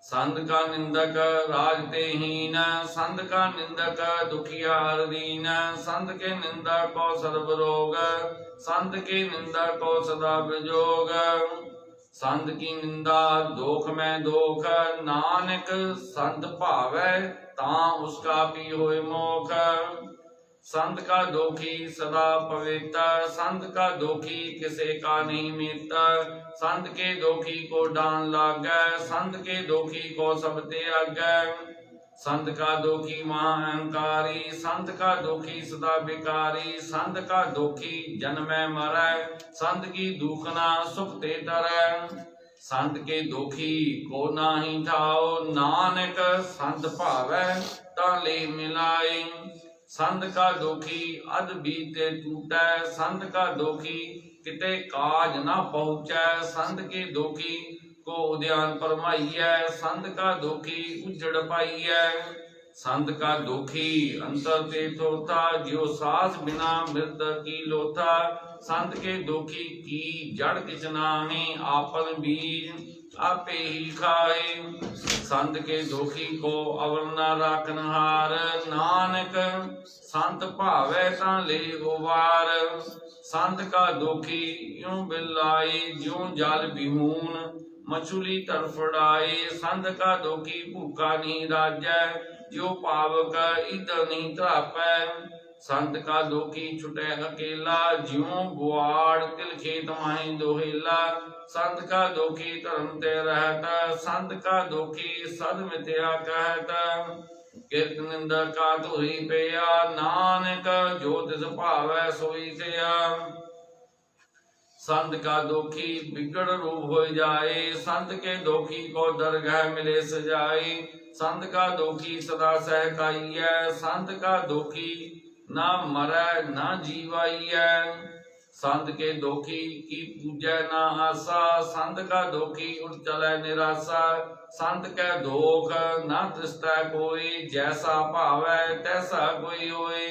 संत का निंदक राज ते हीन, संत का निंदक दुखियार दीन। संत के निंदक को सर्ब रोग, संत के निंदक को सदा विजोग। संत की निंदा दोख में दोख, नानक संत भावै तां उसका भी होए मोख। संत का दोखी सदा पवित्र, संत का दोखी किसे का नहीं मित्र। संत के दोखी को डान लागै, संत के दोखी को सब त्यागै। संत का दोखी महाअहंकारी, संत का दोखी सदा विकारी। संत का दोखी जन्मै मरै, संत की दुखना सुख ते तरै। संत के दोखी को नाही ठाओ, नानक संत भावै तां ले मिलाए। संत का दोखी अध बीते टूटै, संत का दोखी किते काज न पहुँचै। संत के दोखी को उद्यान परमाइयै, संत का दोखी उजड़ पाइयै। संत का दोखी अंतर ते थोथा, जियो सास बिना मृत की लोथा। संत के दोखी की जड़ किछ नाहि, आपन बीज आपे ही खाए। संत के दोखी को अवर न राखन हार, नानक संत भावै तां ले उबार। संत का दोखी यूं बिलाई ज्यों जल बिहून, मछुली तड़फड़ाए संत का दोखी भूखा नहीं राजै जो पावक इत नहीं त्रापै संत का दोखी छुटे अकेला ज्यों बुआड़ तिल खेत माही दोहेला संत का दोखी धर्म ते रहत संत का दोखी सद मिथ्या कहत किरत निंदा का तुही पिया नानक जो तिस भावै सोई थिया संत का दोखी बिगड़ रूप हो जाए संत के दोखी को दरगाह मिले सजाए संत का दोखी सदा सहकाइय संत का दोखी ना मरै ना जीवाइय संत के दोखी की पूजै ना आसा संत का दोखी उठ चलै निराशा संत के दोख ना तृष्टै कोई जैसा भावै तैसा कोई होए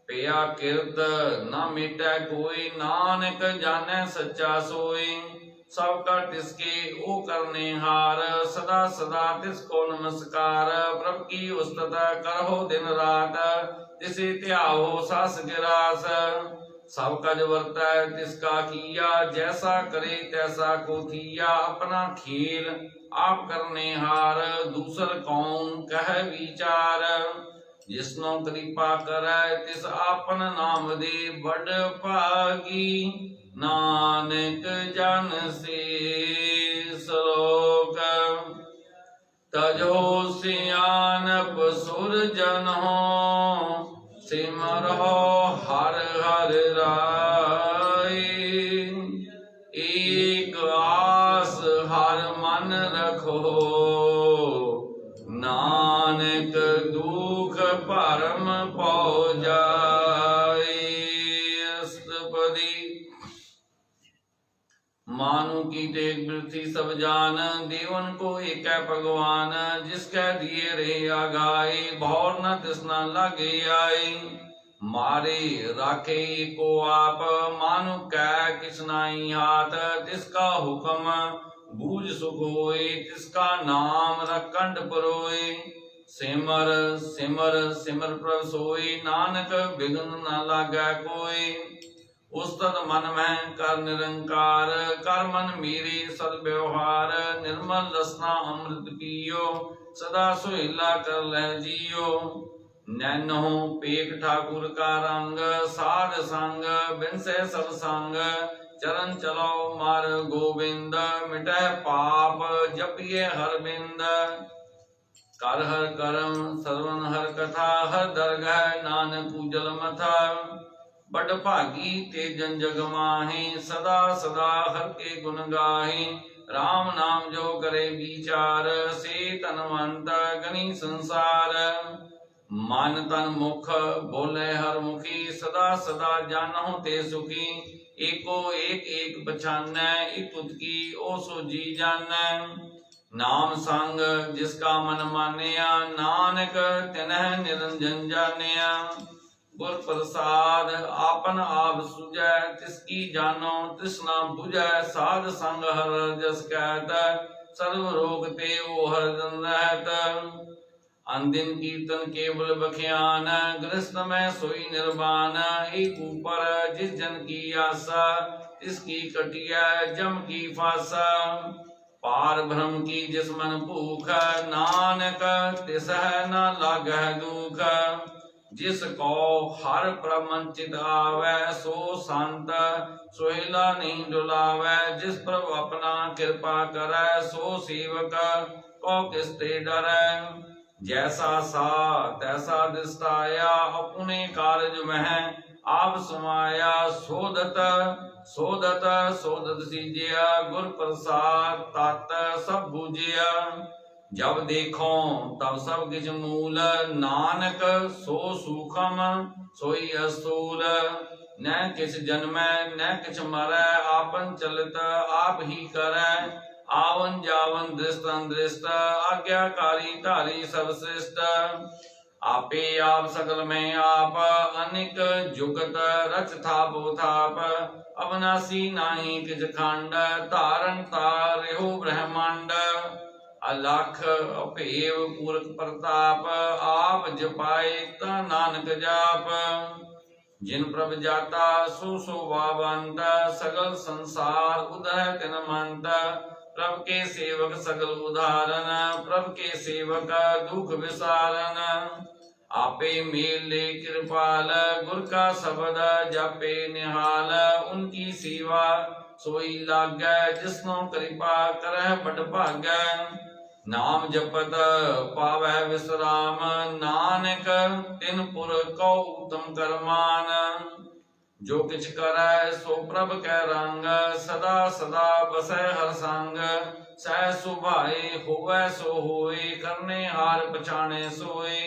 पिया किरत न मिटै कोई नानक जानै सच्चा सोई सब का तिसके ओ करने हार सदा सदा तिसको नमस्कार प्रभु की उस्तत करहो दिन रात तिसे त्याहो सास गिरास सब कज वर्तै तिसका किया जैसा करे तैसा को थिया अपना खेल आप करने हार दूसर कौन कह विचार जिसनो कृपा करे तिस आपन नाम दे बड़ भागी नानक जन से श्लोक तजो सियानप सुर जन हो सिमरो हर हर राय एक आस हर मन रखो नानक दुख परम पौ जाए अष्टपदी मानु की टेक वृथि सब जान देवन को एक भगवान जिसके दिए रहे आगाए भौर न तृष्णा लगे आए मारे राखे को आप मानु कै किसनाई हाथ तिसका हुक्म बूझ सुख होए तिसका नाम रखंड परोए सिमर सिमर सिमर प्रभ सोई नानक बिघ्न न लागै कोई उस्तत मन में कर निरंकार कर मन मेरे सद व्यवहार निर्मल रसना अमृत पियो सदा सुहेला कर लह जियो नैनो पेख ठाकुर का रंग साध संग बिनसे सब संग चरण चलो मार गोविंद मिटै पाप जपिए हर बिंद कर हर करम सर्वन हर कथा हर दरगाह नानक पूजल मथा बड़ भागी ते जन जग माहि सदा सदा हर के गुण गाहि राम नाम जो करे विचार से तनवंत गनी संसार मन तन मुख बोले हर मुखी सदा सदा जानहु ते सुखी एको एक एक पछानै एक उतकी ओ सो जी जानै नाम संग जिसका मन मानिया नानक तिनह निरंजन जानिया गुर प्रसाद आपन आप सुझै तिसकी जानो तृष्णा बुझै साध संग हर जस कहत सर्व रोग ते ओ हरदन रहत अंदिन कीर्तन केवल बख्यान गृहस्थ में सोई निर्वाण एक ऊपर जिस जन की आशा इसकी कटिया जम की फासा पार ब्रह्म की जिस मन भूख नानक तिसह न लागह दुख जिस को हर प्रमंचित आवे सो संत सोहेला नहीं डुलावे जिस प्रभु अपना कृपा करे सो सेवक को किसते डरे जैसा सा तैसा दिस्ताया अपने कार्य में आप समाया सोदत सोदत सोदत सीजिया गुर प्रसाद तात सब बूझिया जब देखो तब सब किछ मूल नानक सो सूखम सोई अस्तूल न किछ जन्मै न किछ मरै आपन चलत आप ही करै आवन जावन दृष्ट अदृष्ट आज्ञाकारी धारी सब श्रेष्ठ आपे आप सकल में आप अनिक जुगत रच थाप थाप अविनाशी नाही किछ खंड धारण तारिहो ब्रह्मांड अलख अपेव पूरक प्रताप आप जपाए ता नानक जाप जिन प्रभ जाता सो सो वावंत सगल संसार उदय तिन मंत प्रभ के सेवक सकल उदाहरण, प्रभ के सेवक दुख विसारन। आपे मेले कृपाल, गुर का शब्द जपे निहाल। उनकी सेवा सोई लागै, जिसनो कृपा करह बड़ भागै। नाम जपत पावै विश्राम, नानक तिन पुर कौ उत्तम करमान। जो किछ करੈ सो प्रभ कै रंग, सदा सदा बसै हर संग। सह सुभाए होवै सो होए, करने हार पछाणे सोए।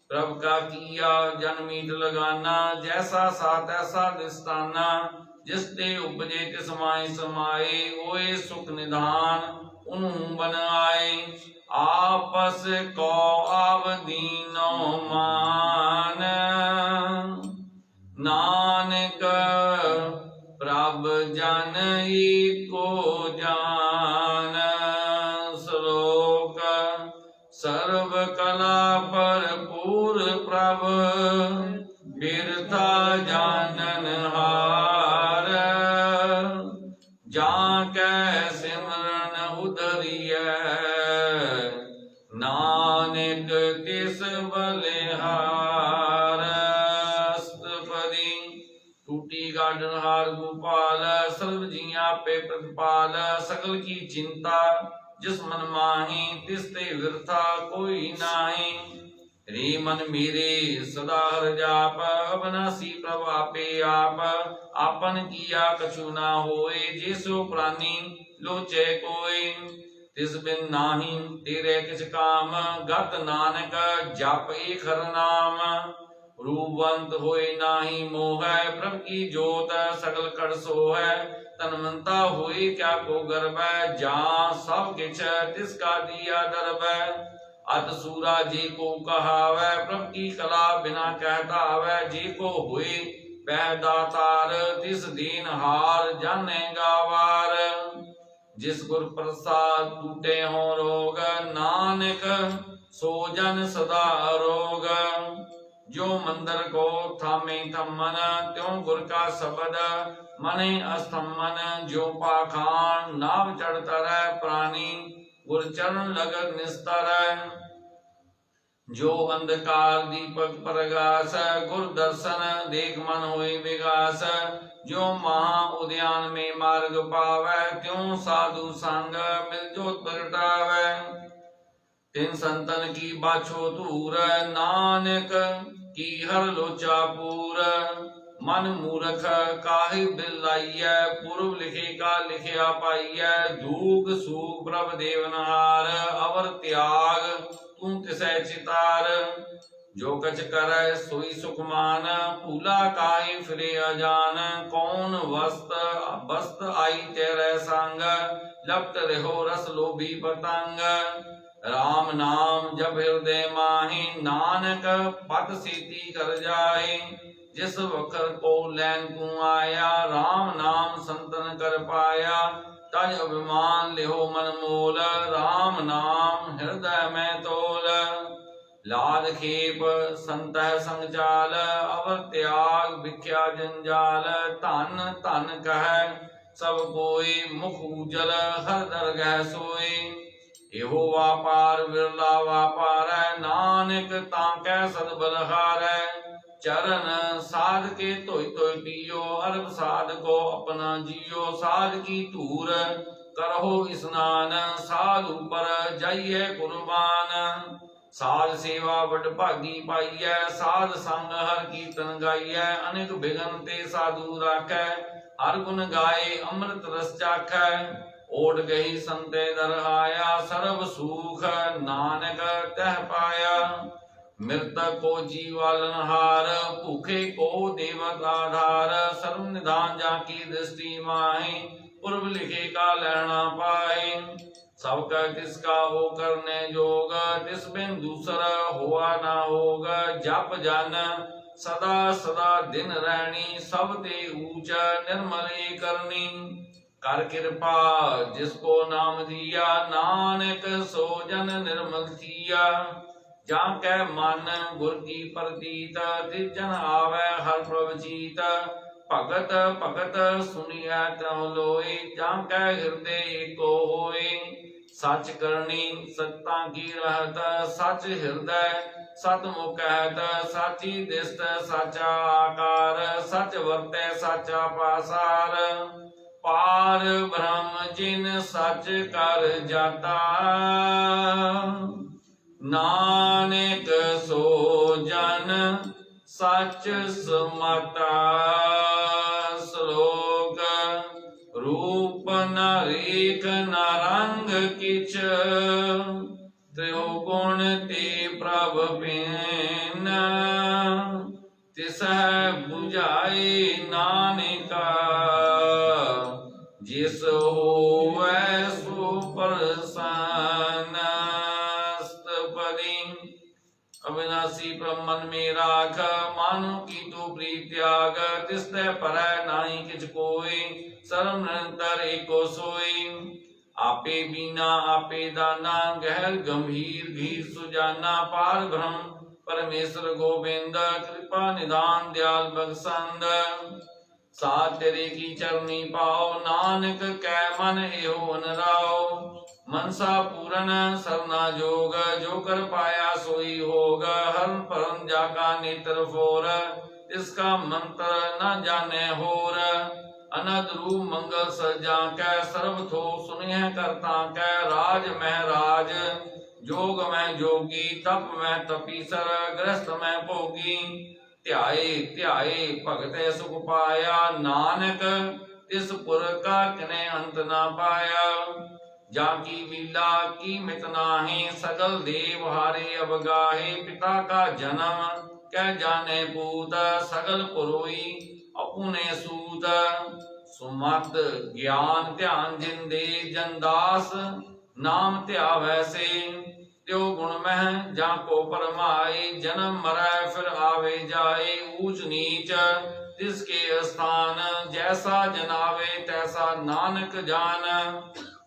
प्रभ का किया जन मीत लगाना, जैसा सा तैसा दिस्ताना। जिस ते उपजे तिस माहि समाए, होए सुख निधान उन्हु बन आए। आपस को आवदीनो मान, नानक प्रभ जन एको जान। श्लोक सर्व कला भरपूर प्रभ, बिरथा जानन हार। जाकै सिमरन उधरियै, नानक तिस बलिहार। अष्टपदी। टूटी गार्डन हार गोपाल, सर्व जिया पे प्रतिपाल। सकल की चिंता जिस मन माही, तिस ते विरथा कोई नाही। रे मन मेरे सदा हर जाप, अविनाशी प्रभ आपे आप। आपन किया कछु ना होए, जे सो प्राणी लोचै कोय। तिस बिन नाही तेरे किछ काम, गत नानक जप एक हर नाम। रूपवंत होए नाही मोहै, प्रभ की जोत सकल कड़ सोहै। तनमनता होए क्या को गर्वै, जहाँ सब किछ तिसका दिया दरबै। अत सूरा जी को कहावै, प्रभ की कला बिना कहता आवै। जी को हुए पह दातार, तिस दीन हार जाने गावार। जिस गुर प्रसाद टूटे हो रोग, नानक सो जन सदा अरोग। जो मंदिर को थामे थमन, त्यों गुर का शब्द मने अस्तमन। जो पाखान नाव चढ़ तरह प्राणी, गुर चरण लगन निस्तर। जो अंधकार दीपक प्रगास, गुर दर्शन देख मन होई विगास। जो महा उद्यान में मार्ग पावै, त्यों साधु संग मिल जोत प्रगटावै। तिन संतन की बाछो दूर, नानक की हर लोचा पूर। मन मूर्ख काहि बिलाइयै, पूर्व लिखे का लिखिया पाइयै। दूग सूख प्रभ देवनहार, अवर त्याग तू तिसै चितार। जो कछ करै सोई सुख मान, भूला काहि फिरे अजान। कौन वस्त आई तेरे संग, लपट रहो रस लोभी पतंग। राम नाम जप हृदय माहि, नानक पत सीति कर जाहि। जिस वखर को लैन तू आया, राम नाम संतन कर पाया। तज अभिमान लिहो मन मोल, राम नाम हृदय में तोल। लाद खेप संतह संग चाल, अवर त्याग भिख्या जंजाल। धन धन कह सब कोई, मुख उजल हर दरगह सोई। एहो वापार बिरला वापार, नानक ताकै सद बलहारै। चरण साध के धोई धोई पियो, अरब साध को अपना जियो। साध की धूर करहो स्नान, साध ऊपर जाइए कुर्बान। साध सेवा बड़ भागी पाइयै, साध संग हर कीर्तन गाइयै। अनेक बिघन ते साधु राखै, हर गुण गाए अमृत रस चाखै। ओट गई संते दर आया, सर्व सुख नानक तह पाया। मृतक को जीवालनहार, भूखे को देवत आधार। सर्व निधान जाकी दृष्टि माहि, पूर्व लिखे का लहना पाए। सबका किसका हो करने जोग, तिस बिन दूसरा हुआ ना होग। जप जन सदा सदा दिन रहनी, सब ते ऊंच निर्मल करनी। कर कृपा जिसको नाम दिया, नानक सो जन निर्मल थिया। जाकै मन गुर की प्रतीत, तिस जन आवे हर प्रभ जीत। ਭਗਤ ਭਗਤ ਸੁਨਿਐ ਤਹੁ ਲੋਈ, ਜਾਂ ਕੈ ਹਿਰਦੇ ਏਕੋ ਹੋਈ। ਸੱਚ ਕਰਨੀ ਸਤਾਂ ਕੀ ਰਹਤ, ਸੱਚ ਹਿਰਦੈ ਸਤ ਮੁਖ ਕਹਿਤ। ਸਾਚੀ ਦਿਸਤ ਸਾਚਾ ਆਕਾਰ, ਸੱਚ ਵਰਤੈ ਸਾਚਾ ਪਾਸਾਰ। ਪਾਰ ਬ੍ਰਹਮ ਜਿਨ ਸੱਚ ਕਰ ਜਾਤਾ, ਨਾਨਕ ਸੋ ਜਨ ਸੱਚ ਸਮਤਾ। ਸ਼ਲੋਕ ਰੂਪ ਨ ਰੇਖ ਨ ਰੰਗ ਕਿਛ, ਤਿਉ ਗੁਣ ਤੇ ਪ੍ਰਭ ਬਿਨ। ਤਿਸਹਿ ਬੁਝਾਏ ਨਾਨਕਾ, ਜਿਸ ਹੋਵੈ ਸੋ ਪ੍ਰਸੰਨ। ਅਸਤਪਦੀ अविनाशी प्रभ मन में राख, मानु की तू प्रीत त्याग। तिसते परੈ नाहि किछ कोई, सर्व निरंतर एको सोई। आपे बीना आपे दाना, गहर गंभीर धीर सुजाना। पार ब्रह्म परमेश्वर गोविंद, कृपा निदान दयाल बख्शंद। साथ तेरे की चरनी पाओ, नानक कै मन एहो अनराओ। मनसा पूरन सरना जोग, जो कर पाया सोई होग। हर परम जाका नेत्र फोर, इसका मंत्र न जाने होर। अनद रूप मंगल सजा कै, सर्व थो सुनिह करता कै। राज महराज जोग में जोगी, तप में तपीसर। ग्रस्त में भोगी, ध्याए ध्याए भगते सुख पाया। नानक तिस पुर का किने अंत ना पाया। जाकी लीला कीमत नाहि, सगल देव हारे अवगाहे। पिता का जन्म कै जाने पूत, सगल पुरोई अपुने सूत। सुमत ज्ञान ध्यान जिन दे, जन दास नाम ध्यावै से। त्यो गुण मह जाको परमाए, जन्म मरै फिर आवे जाए। ऊंच नीच तिसके स्थान, जैसा जनावे तैसा नानक जान।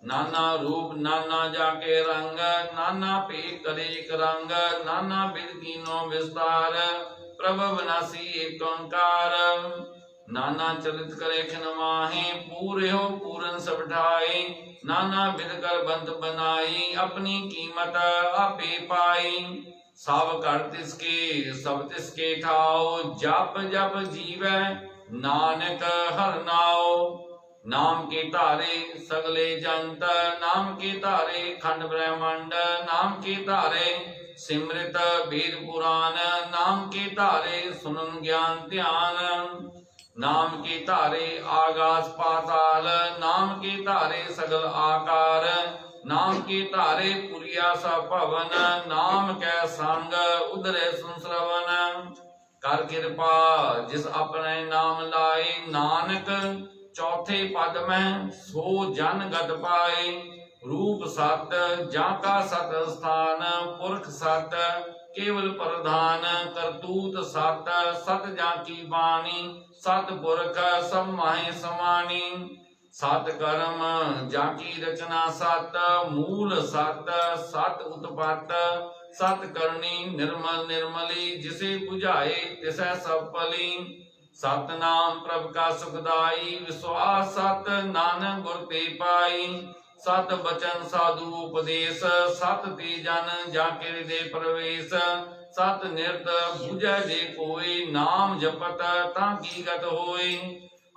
नाना रूप नाना जाके रंग, नाना भेद करेक रंग। नाना बिद कीनो विस्तार, प्रभ विनाशी एक ओंकार। नाना चलित करे खिन माहि, पूरे हो पूरन सब ठाई। नाना बिद कर बंत बनाई, अपनी कीमत आपे पाई। सब कर तिसके सब तिसके ठाओ, जप जप जीवै नानक हर नाओ। नाम के तारे सगले जंत, नाम के तारे खंड ब्रह्मांड। नाम के तारे सिमृत वेद पुराण, नाम के तारे सुनन ज्ञान ध्यान। नाम के तारे आकाश पाताल, नाम के तारे सगल आकार। नाम के तारे पुरिया सा भवन, नाम कै संग उदरे सुनश्रवण। कर कृपा जिस अपने नाम लाए, नानक चौथे पद में सो जन गत पाए। रूप सत जाका सत स्थान, पुरख सत केवल प्रधान। करतूत सत सत जाकी बाणी, सत पुरख सब माहे समानी। सत कर्म जाकी रचना सत, मूल सत सत उत्पत। सत करनी निर्मल निर्मली, जिसे बुझाए तिसै सब पली। सतनाम प्रभ का सुखदाई, विश्वास सत नानक गुर ते पाई। सत बचन साधु उपदेश, सत ते जन जाके हृदय प्रवेश। सत निरत बुझै जे कोई, नाम जपत ताकी गत होई।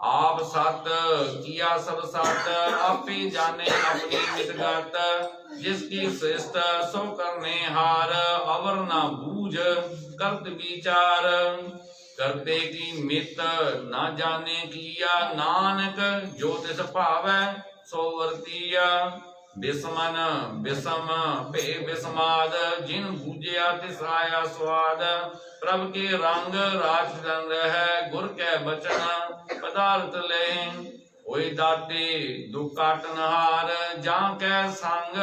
आप सत किया सब सत, आपे जाने अपनी मितगत। जिसकी श्रेष्ठ सो करने हार, अवर न बूझ करत विचार। करते की मित ना जाने किया, नानक जो तिस भावै सो वर्तिया। बिस्मन बिसम भे बिस्माद, जिन बूझिया तिस आया स्वाद। प्रभ के रंग राजचंद्र है, गुर कै बचन पदार्थ ले। होई दाते दुख काटनहार, जां कै संग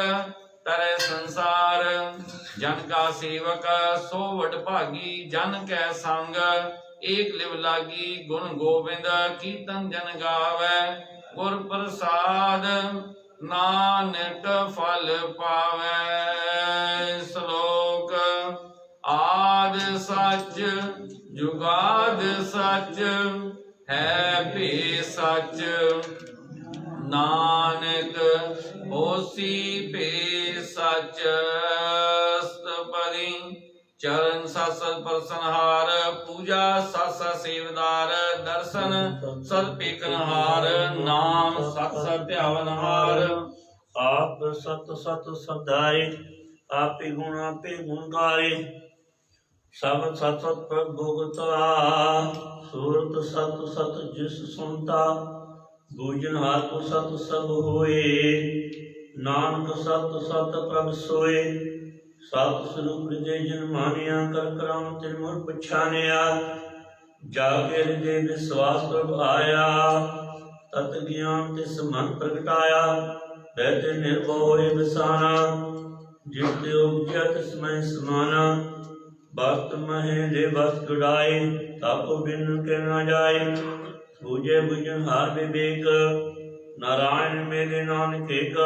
तरै संसार। जन का सेवक सो वड भागी, जन कै संग एक लिव लागी। गुण गोविंद कीर्तन जन गावै, गुर प्रसाद नानक फल पावै। श्लोक आद सच जुगाद सच, ਹੈ ਭੇ ਸੱਚ ਨਾਨਕ ਹੋਸੀ ਭੇ ਸੱਚ ਸਤਪਦੀ ਚਰਨ ਸਤ ਪ੍ਰਸਨਹਾਰ ਪੂਜਾ ਸਤ ਸੇਵਦਾਰ ਦਰਸ਼ਨ ਸਤ ਪੇਖਨਹਾਰ ਨਾਮ ਸਤ ਧਿਆਵਨਹਾਰ ਆਪ ਸਤ ਸਤ ਸਦਾਏ ਆਪੇ ਗੁਣ ਆਪੇ ਗੁਣਕਾਰੇ ਸਭ ਸਤ ਸਤ ਪ੍ਰਭ ਭੋਗਤਾ ਸੂਰਤ ਸਤ ਸਤ ਜਿਸ ਸੁਣਤਾ ਬੂਝਨ ਹਾਰ ਕੋ ਸਤ ਸਭ ਹੋਏ ਨਾਨਕ ਸਤ ਸਤ ਪ੍ਰਭ ਸੋਏ ਸਤ ਸਰੂਪ ਦੇ ਜਨ ਮਾਨਿਆ ਕਰ ਕਰਾਮ ਤੇ ਮੁਰ ਪਛਾਨਿਆ ਜਾਗੇ ਹਿਰਦੇ ਵਿਸਵਾਸ ਪ੍ਰਭ ਆਇਆ ਤਤ ਗਿਆਨ ਤਿਸ ਮਨ ਪ੍ਰਗਟਾਇਆ ਬੈਠੇ ਨਿਰਭਉ ਹੋਏ ਬਸਾਨਾ ਜਿਸ ਤੇ ਉਪਜਿਆ ਤਿਸ ਮੈਂ ਸਮਾਨਾ ਬਸਤ ਮਹਿ ਦੇ ਬਸ ਗੁੜਾਏ ਤਾਕੋ ਬਿਨ ਕੇ ਨਾ ਜਾਏ ਬੂਝੇ ਬੁਝਨ ਹਾਰ ਵਿਵੇਕ ਨਾਰਾਇਣ ਮੇਰੇ ਨਾਨਕ ਏਕ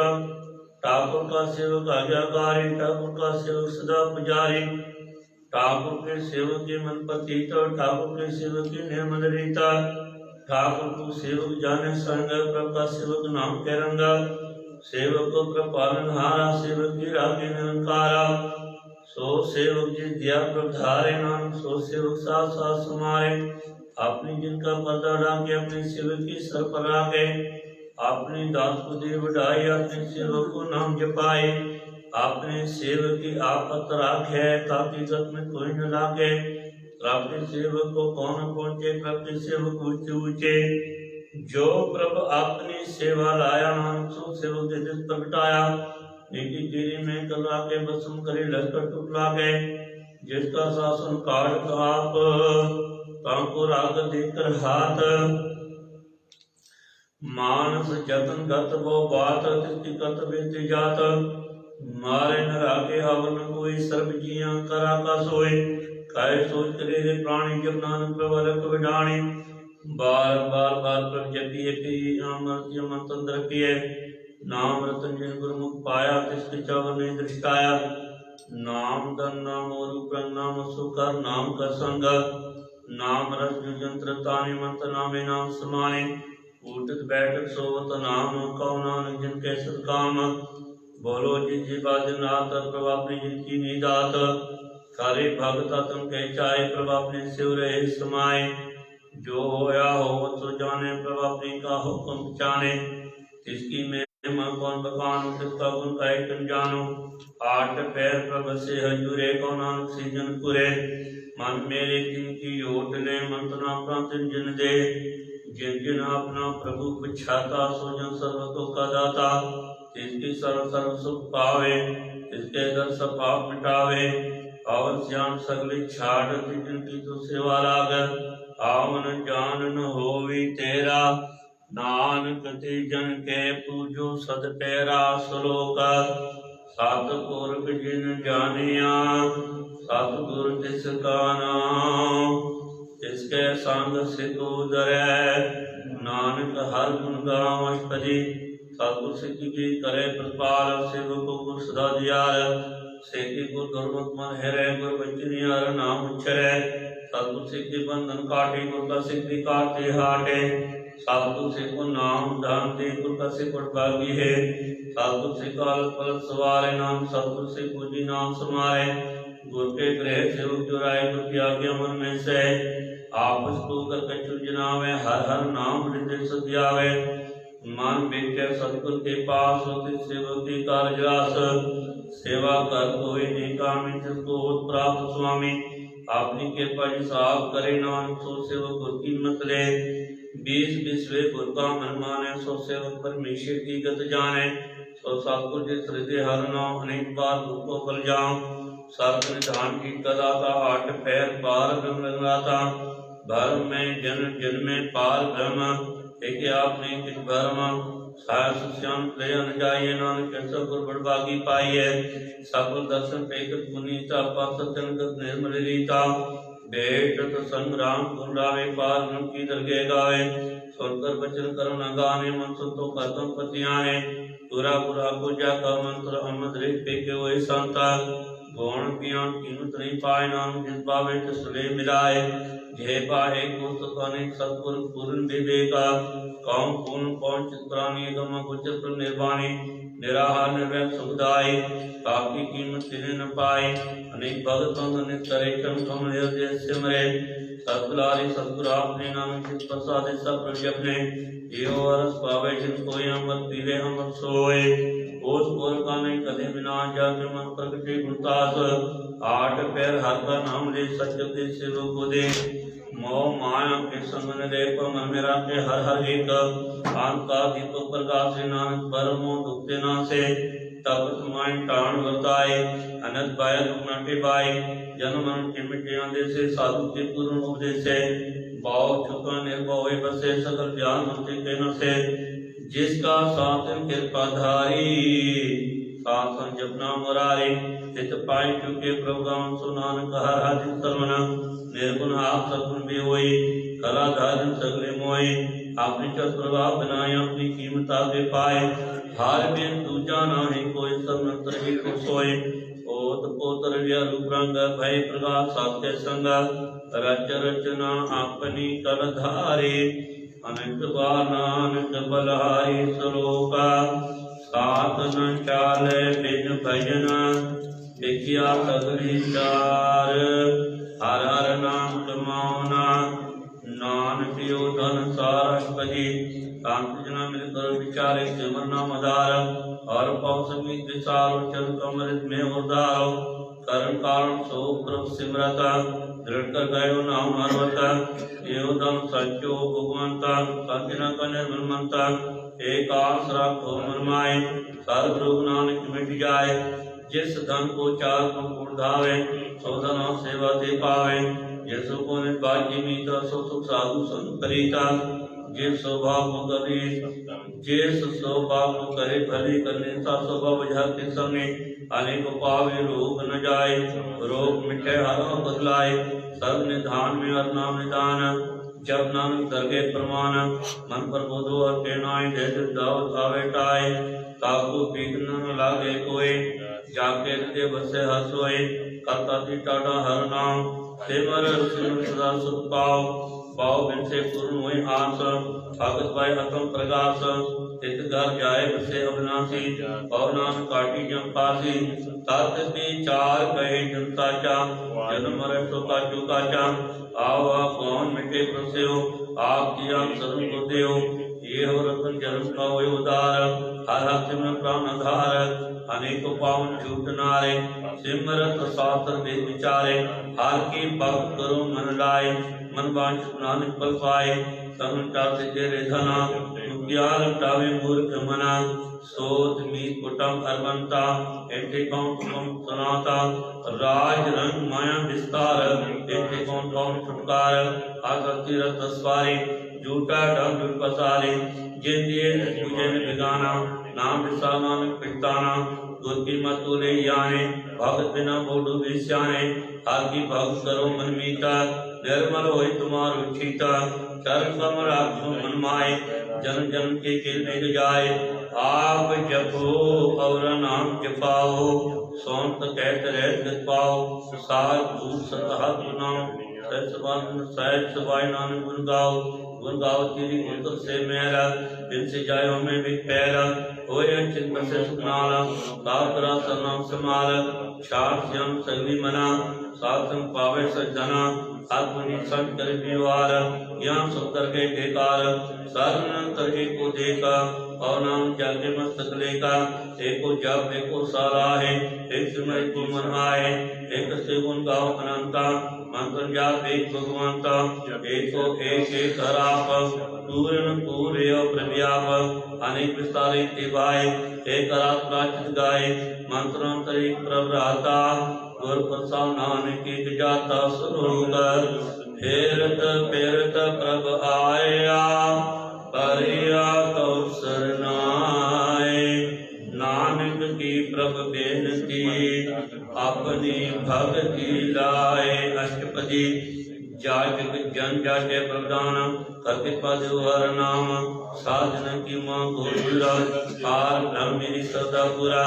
ठाकुर का सेवक आज्ञाकारी ठाकुर का सेवक सदा पुजारी ठाकुर के सेवक के मन पतित ठाकुर के सेवक की निर्मल रीता ठाकुर को सेवक जाने संग प्रभ का सेवक नाम के रंगा सेवक को कृपालन हारा सेवक की रागे निरंकारा सो सेवक जी दिया प्रधारे नाम सो सेवक साथ साथ समारे अपनी जिनका पर्दा डाके अपने सेवक की सर पर राखे अपने दास को दे बढ़ाए अपने सेवक को नाम जपाए अपने सेवक की आपत राखे ताकि गत में कोई न लागे अपने सेवक को कौन पहुंचे अपने सेवक ऊंचे ऊंचे जो प्रभु अपनी सेवा लाया नाम सो सेवक के दिल प्रगटाया नीति तेरी में कला के बसम करे लश्कर टुकला के जिसका शासन काट आप तांको राग देकर हाथ मानस जतन गत वो बात तिसकी कत बेते जात मारे न राखे हवन कोई सर्व जिया करा का सोए काय सोच करे रे प्राणी जब नानक प्रवरक विडाणी बार बार बार प्रभ जपी जपी अमृत मंत्र किए नाम रतन जिन गुरुमुख पाया तिसके चवन ने दृष्टाया नाम धन नाम और नाम सुकर नाम का संग नाम रस जंत्र तानि मंत्र नामे नाम समाने उठत बैठक सोवत नाम कौ नानक जिनके सत्काम बोलो जिन जी बाजनाथ प्रभु अपनी जिनकी निदात सारे भगता तुम कह चाहे प्रभु अपने शिव रहे समाए जो होया हो सो जाने प्रभु अपनी का हुक्म जाने इसकी महिमा कौन बखान किसका गुण गाय तुम जानो आठ पैर प्रभु से हजूरे कौ नानक से जन पुरे मन मेरे जिनकी ओट ले मंत्रणा प्रांत जिन दे जिन जिन अपना प्रभु पछाता सो जन सर्वतो का दाता इसकी सर्व सर्व सुख पावे इसके दर सब पाप मिटावे और श्याम सगली छाड़ जिनकी तो सेवा लागत आवन जान न होवी तेरा नानक ते जन के पूजो सद पैरा श्लोक सतपुरख जिन जानिया सतगुर तिस का नाम इसके संग सिद्ध उदरै नानक हर गुण गाँव अष्टपदी सतगुर सिद्धि की करे प्रतिपाल सेवकों को सदा दियार सेकी को दुर्मत मन हेरे गुर बचनियार नाम उच्चरै सतगुर सिद्धि बंधन काटे गुर का सिद्धि काटे हाटे सतगुर से को नाम दान दे गुर का से भागी है सतगुर से काल पल सवारे नाम सतगुर से पूजी नाम समारे गुर के ग्रह सेवक जुराए गुर की आज्ञा मन में से आपस को कर कछु जनावे हर हर नाम हृदय सत्यावे मन बेटे सतगुर के पास होते सेवक की कारजरास सेवा कर कोई नहीं कामी जिसको प्राप्त स्वामी अपनी कृपा हिसाब करे नानक सो सेवक गुर की मत ले 20 विश्वे गुर का मन माने सो सेवक परमेश्वर की गत जाने सो सतगुर जिस हृदय हर नाम अनेक बार गुर को बल जाऊं सर्व निधान की कदाता आठ पैर पार ब्रह्म लगाता भरम में जन जन में पार ब्रह्म एक आपने किस भरम सार श्याम प्रयन जाइए नानक कैसा गुर बड़भागी पाइए सफल दर्शन पेकत मुनीता पासतन निर्मल रीता बेट तो संग्राम गुंडावे पार ब्रह्म की दरगे गावे सुनकर बचन करो न गाने मन सुन तो करतम पतियाने तुरा पुरा पूजा का मंत्र अमद रे पे के वही संता गौण पियान कीमत नहीं पाए नाम जिस पावे तिसले मिलाए जय पाए को अनेक सतपुर पूर्ण विवेका कौम पूर्ण पौन चित्रानी गम गुचर निर्वाणी निराहार निर्वैर सुखदाई ताकि कीमत तिने न पाए अनेक भगत अनेक करे चम कम हृदय सिमरे सतगुलारी सतगुरु आपने नाम जिस प्रसाद सब प्रभु अपने यो रस पावे जिन कोई अमृत पीले अमृत सोए ओस बोल का नहीं कदे बिना जाके मन प्रगटे गुणतास आठ पैर हर का नाम ले सत्य के शिव को दे मोह माया के संग न दे पर मन मेरा के हर हर एक आन का दीपक प्रकाश से नानक परमो दुखते ना से तब तुम्हारी टाण बताए अनंत बाय दुखनाटे बाय जन्म मन के मिटे आंदे से साधु के पूर्ण उपदेश से भाव चुका निर्भव बसे सकल ज्ञान मुक्ति के न से जिसका शासन कृपा धारी शासन जपना मुरारी हित पाई चुके प्रभु गान सुनान हर हर सर्वना निर्गुण आप सद्गुण भी होई कला धारण सगले मोई आपने चत प्रभाव बनाए अपनी कीमत आगे पाए हार बिन दूजा नाही कोई सब नंतर ही को सोए ओत पोतर व्या रूप रंग भय प्रकाश सात्य संग रच रचना अपनी कर धारे अनंत बार नानक बलहारी सलोका सात न चाले बिन भजन देखिया सगली चार हर हर नाम कमावना नानक यो धन सारस्पति कांत जना मिल कर विचारे सिमरना मदार और पौसमी विचार चल कमरित में उदारो करण कारण सो प्रभ सिमरता दृढ़ कर गयो नाम हरवता यो धन सच्चो भगवंता संजना का निर्मल मंता एक आसरा को मनमाए सर्व रोग नानक मिट जाए जिस धन को चार गुण धावे सो धन सेवा दे पावे जिसो को निर्भाग्य मीता सो सुख साधु संत करीता जिस स्वभाव को करे जिस स्वभाव को करे भले करने सा स्वभाव बुझाते समय अनेक पावे रोग न जाए रोग मिटे हर बदलाए सब निधान में और नाम निदान जब नानक दरगे प्रमाण मन पर बोधो और कहनाए जैसे दावत आवे टाए ताकू पीक न लागे कोई जाके हृदय बसे हसोए करता थी टाटा हर नाम सेवर सदा सुख पाओ पाओ बिन से पूर्ण हुए आस भगत भाई अतम प्रकाश तित घर जाए बसे अविनाशी पवनान काटी जम पासी तत् ते चार कहे जनता चा जन्म मरण शोका चुका चा आओ आप कौन मिटे प्रस्यो आप किया शरण को देव ये हो रतन जन्म का हुए उदार हर हर सिमरन प्राण आधार अनेक पावन छूट नारे सिमरत शास्त्र वेद विचारे हार की भक्त करो मन लाए मन बांछ नानक पल पाए संता से तेरे धना ज्ञान टावे मूर्ख मना सोत मी कुटम अर्बंता एटे कौन तुम सनाता राज रंग माया विस्तार एटे कौन कौन छुटकार आसक्ति रस तस्वारी झूठा ढंग पसारे जिन दिए तुझे ने बिगाना नाम विसामान पिटाना गुर की मतुले याने भगत बिना बोडू विश्याने हर की भक्त करो मन मीता निर्मल होई तुम्हारो छीता चरण कमल राखो मन माए जन जन के में जाए आप जपो और नाम जपाओ सौंत कहत रहत पाओ सार भूत सतह नाम सहज सबाई नाम गुण गाओ तेरी गुण से मेरा दिन से जायो में भी पैरा होए चिंत से सुनाला सातरा सनाम समाल शांत श्याम सगली मना सातम पावे सजना आत्मनि संत कर विवार ज्ञान सुतर के बेकार सारण करके को देखा और नाम जाके मस्तक लेका एको जप एको सारा है एक समय को मन आए एक से गुण गाओ अनंता मंत्र जाप एक भगवंता एको एक हराप पूर्ण पूरे प्रव्याप अनेक विस्तारे तिभाए एक रात प्राचित गाए मंत्रांतर एक प्रभ्राता गुर प्रसाद नानक की जाता सुरोगर फेरत फेरत प्रभ आया परिया कौसर नाय नानक की प्रभ बेनती अपनी भक्ति लाए अष्टपदी जाचक जन जाचे प्रदान करके पद हर नाम साधन की मां गोरा पार धर्म मेरी सदा पूरा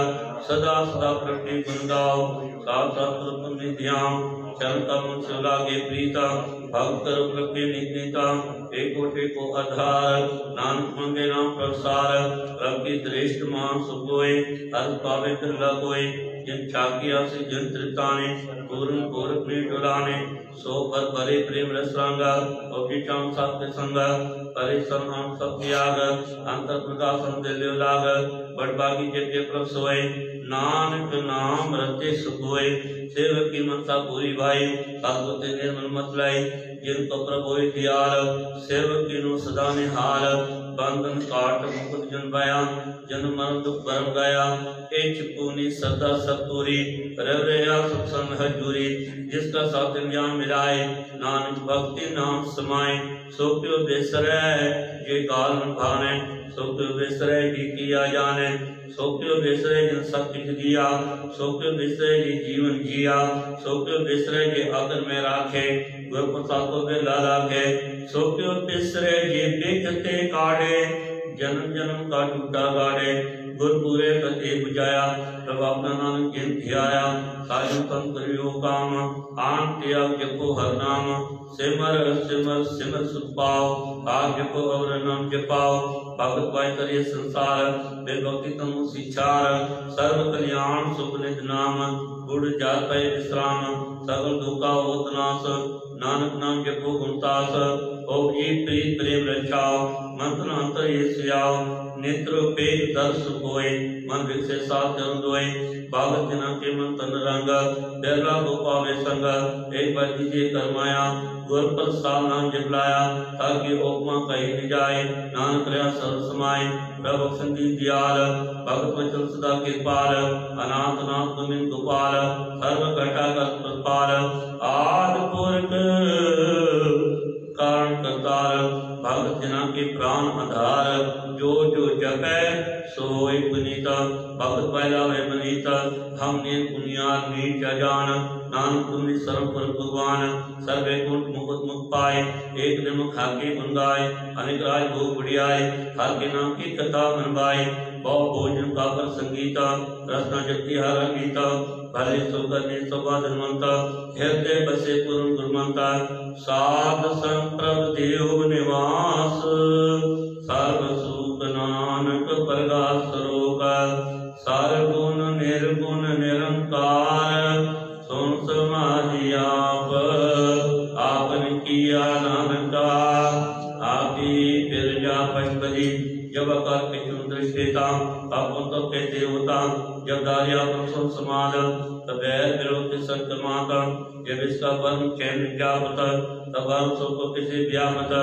सदा सदा प्रति गुण गाओ साथ साथ निध्याम चरण का मन से लागे प्रीता भक्त प्रति नित्य एको टेको आधार नानक मंगे नाम प्रसार रब की दृष्ट मान सुकोय हर पावे तिरला कोय जिन छाकिया से जिन त्रिताने पूर्ण पूर्व ने डुलाने सो पर परे प्रेम रसरांगा और विचाम साथ संगा परे समान सब त्याग अंतर प्रकाशन दिल्यो लाग बड़बागी जगे प्रसोय नानक नाम रते सुखोय सेवक की मनसा पूरी भाई कालकोते निर्मल मत लाई जिनको प्रभु दियाल सेवक की नो सदा निहाल बंधन काट मुकुट जन पाया जन्म मरण दुख परम गया ए चिपुनी सदा सतपुरी रवरया सत्संग हजूरी जिसका साथ ज्ञान मिलाए नानक भक्ति नाम समाए सो क्यों बेसरै ये काल भाने सो क्यों बेसरै जी किया जाने सो क्यों बेसरै जिन सब कुछ दिया सो क्यों बेसरै जी जीवन जिया सो क्यों बेसरै जी अगर में राखे गुर प्रसाद को बेला राखे सो क्यों बेसरै जी बेखते काटे जन्म जन्म का टूटा गाड़े गुर पूरे कते बुझाया प्रभु अपना नाम जिन धियाया साजन तन करियो काम आन त्याग जपो हर नाम सिमर सिमर सिमर सुख पाओ आग जपो अवर नाम जपाओ भगत पाई करिए संसार बेभक्ति तम सिछार सर्व कल्याण सुख निज नाम गुड़ जात पे विश्राम सगल दुखा होत नाश नानक नाम जपो गुणतास ओ जी प्रीत प्रेम रचाओ मंत्र अंतर ये सियाओ नेत्र पेग दर्श होए मन विकसे साथ जन दोए भागत जना के मन तन रंग बेला गोपावे संग एक बार दीजिए करमाया गुर पर साल नाम जपलाया ताकि उपमा कही न जाए नानक रहा सर्व समाए प्रभु संगी दियाल भगत वचन सदा कृपाल अनाथ नाथ गोविंद गोपाल सर्व घटा कर प्रपाल आद पुरख कारण करतार भगत जना के प्राण आधार जो जो जपै सोई पुनीता भगत पैला वे मनीता हमने पुनियाद नीच अजान नानक तुमने सर्व पर भगवान सर्वे गुण मुकुट मुख पाए एक दिन खाके गुंगाए अनेक राज भोग बढ़ियाए हर के नाम की कथा मनवाए बहु भोजन का पर संगीता रसना जगती हर गीता भले सो करने सभा धनवंता हृदय बसे पूर्ण गुरमंता साध संप्रभ देव निवास सर्व सुख नानक प्रगास रोग सर्वगुण निर्गुण निरंकार सुन समाधि आप आपन किया नानका आपी फिर जा पशुपति जब अकाल के दृष्टिता अपन तब के देवता जब दारिया पुरुषों समाद तब विरोध संत माता जब इसका वर्म चैन जापत तब सबको किसी व्यापत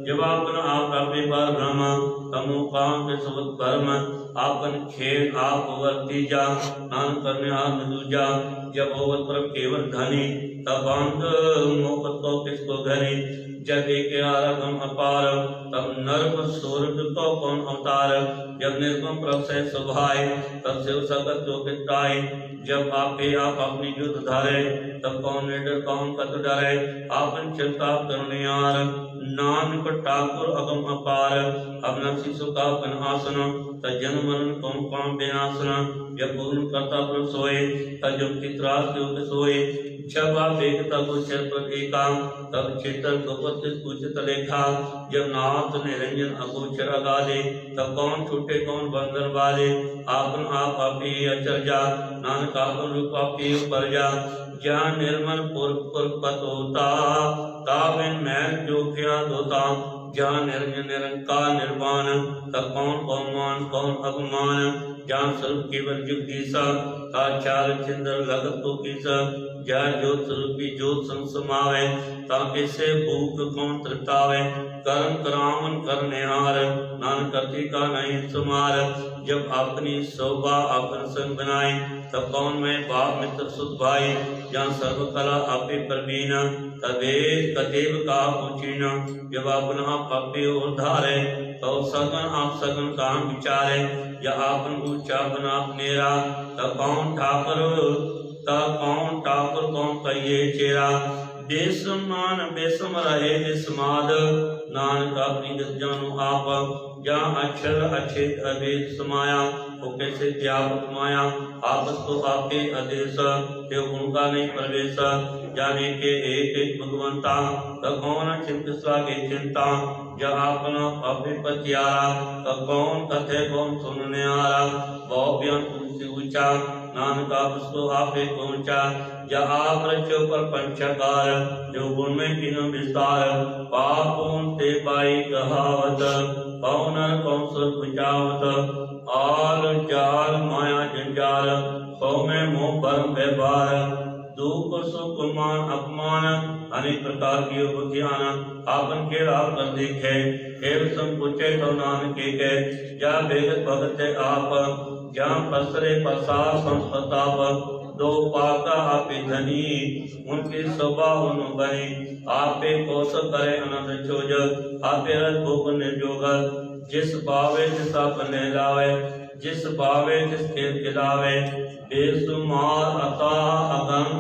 जब आपन आप अपने बार ब्रह्म तमो काम के सबक कर्म आपन खेल आप वर्ती जा नान करने हाथ दूजा जब होवत पर केवल धनी तब अंध मोहत तो किसको घनी जब एक आरगम अपार तब नर्म सूरज तो कौन अवतार जब निर्गम प्रभ से सुभाए तब शिव सकत जो पिताए जब आपे आप अपनी युद्ध धारे तब कौन निडर कौन कत डरे आपन चिंता करुणियार नानक ठाकुर अगम अपार अपना शिशु का पन आसन तजन मरण कौन कौन बेनासन जब पूर्ण करता पर सोए तजम की त्रास के सोए जब आप एकता गोचर पर एका तब चेतन गोपत पूजित लेखा जब नाथ निरंजन अगोचर अगाधे तब कौन छूटे कौन बंधन वाले आपन आप अपी अचर जा नानक आपन रूप आपी पर जा ज्ञान निर्मल पुर पत होता ताबिन मैल जो क्या धोता ज्ञान निरंजन निरंकार निर्वाण तब कौन कौमान कौन अपमान ज्ञान स्वरूप केवल जुगदीसा आचार चिंदर लगत तो किसा ज्ञान ज्योत स्वरूपी ज्योत संग समावे ताकि से भूख कौन तृप्तावे कर्म करावन करने हार नान करती का नहीं सुमार जब अपनी शोभा अपन संग बनाए तब कौन में बाप मित्र सुख भाई जहाँ सर्व कला आपे प्रवीण तबे कदेव का पूछीन जब अपना पापी और धारे तो सगन आप सगन काम विचारे या आपन ऊंचा बना मेरा तब कौन ठाकुर कौन कहिए चेरा ਬੇਸਮਾਨ ਬੇਸਮ ਰਹੇ ਨਿਸਮਾਦ ਨਾਨਕ ਆਪਣੀ ਗਜਾਂ ਨੂੰ ਆਪ ਜਾਂ ਅਛਰ ਅਛੇ ਅਵੇਦ ਸਮਾਇਆ ਉਹ ਕੈਸੇ ਤਿਆਗ ਮਾਇਆ आपस तो आपे आदेश ते उनका नहीं प्रवेश जाने के एक भगवंता कौन चिंत लागे चिंता जा आपना अभिपत्यारा कौन कथे कौन सुनने आरा बहु बयान तुमसे ऊंचा नानक आपस तो आपे पहुंचा जा आप रचो पर पंचकार जो गुण में किन विस्तार पापों ते पाई कहावत कौन कौन सुर बुझावत आल जाल माया जंजाल सौ में मोह भरम व्यवहार दुख सुख मान अपमान अनेक प्रकार की उपज्ञान आपन के राग कर देखे एव संकुचे तो नानक के कह जा बेगत भगत आप जा पसरे पसार संस्ताप दो पाका आपे धनी उनकी स्वभाव उन बने आपे कोस करे अनंत चोज आपे रस भोग निर्जोग जिस पावे तिस अपने लावे जिस पावे तिस के खिलावे बेसुमार अता अगम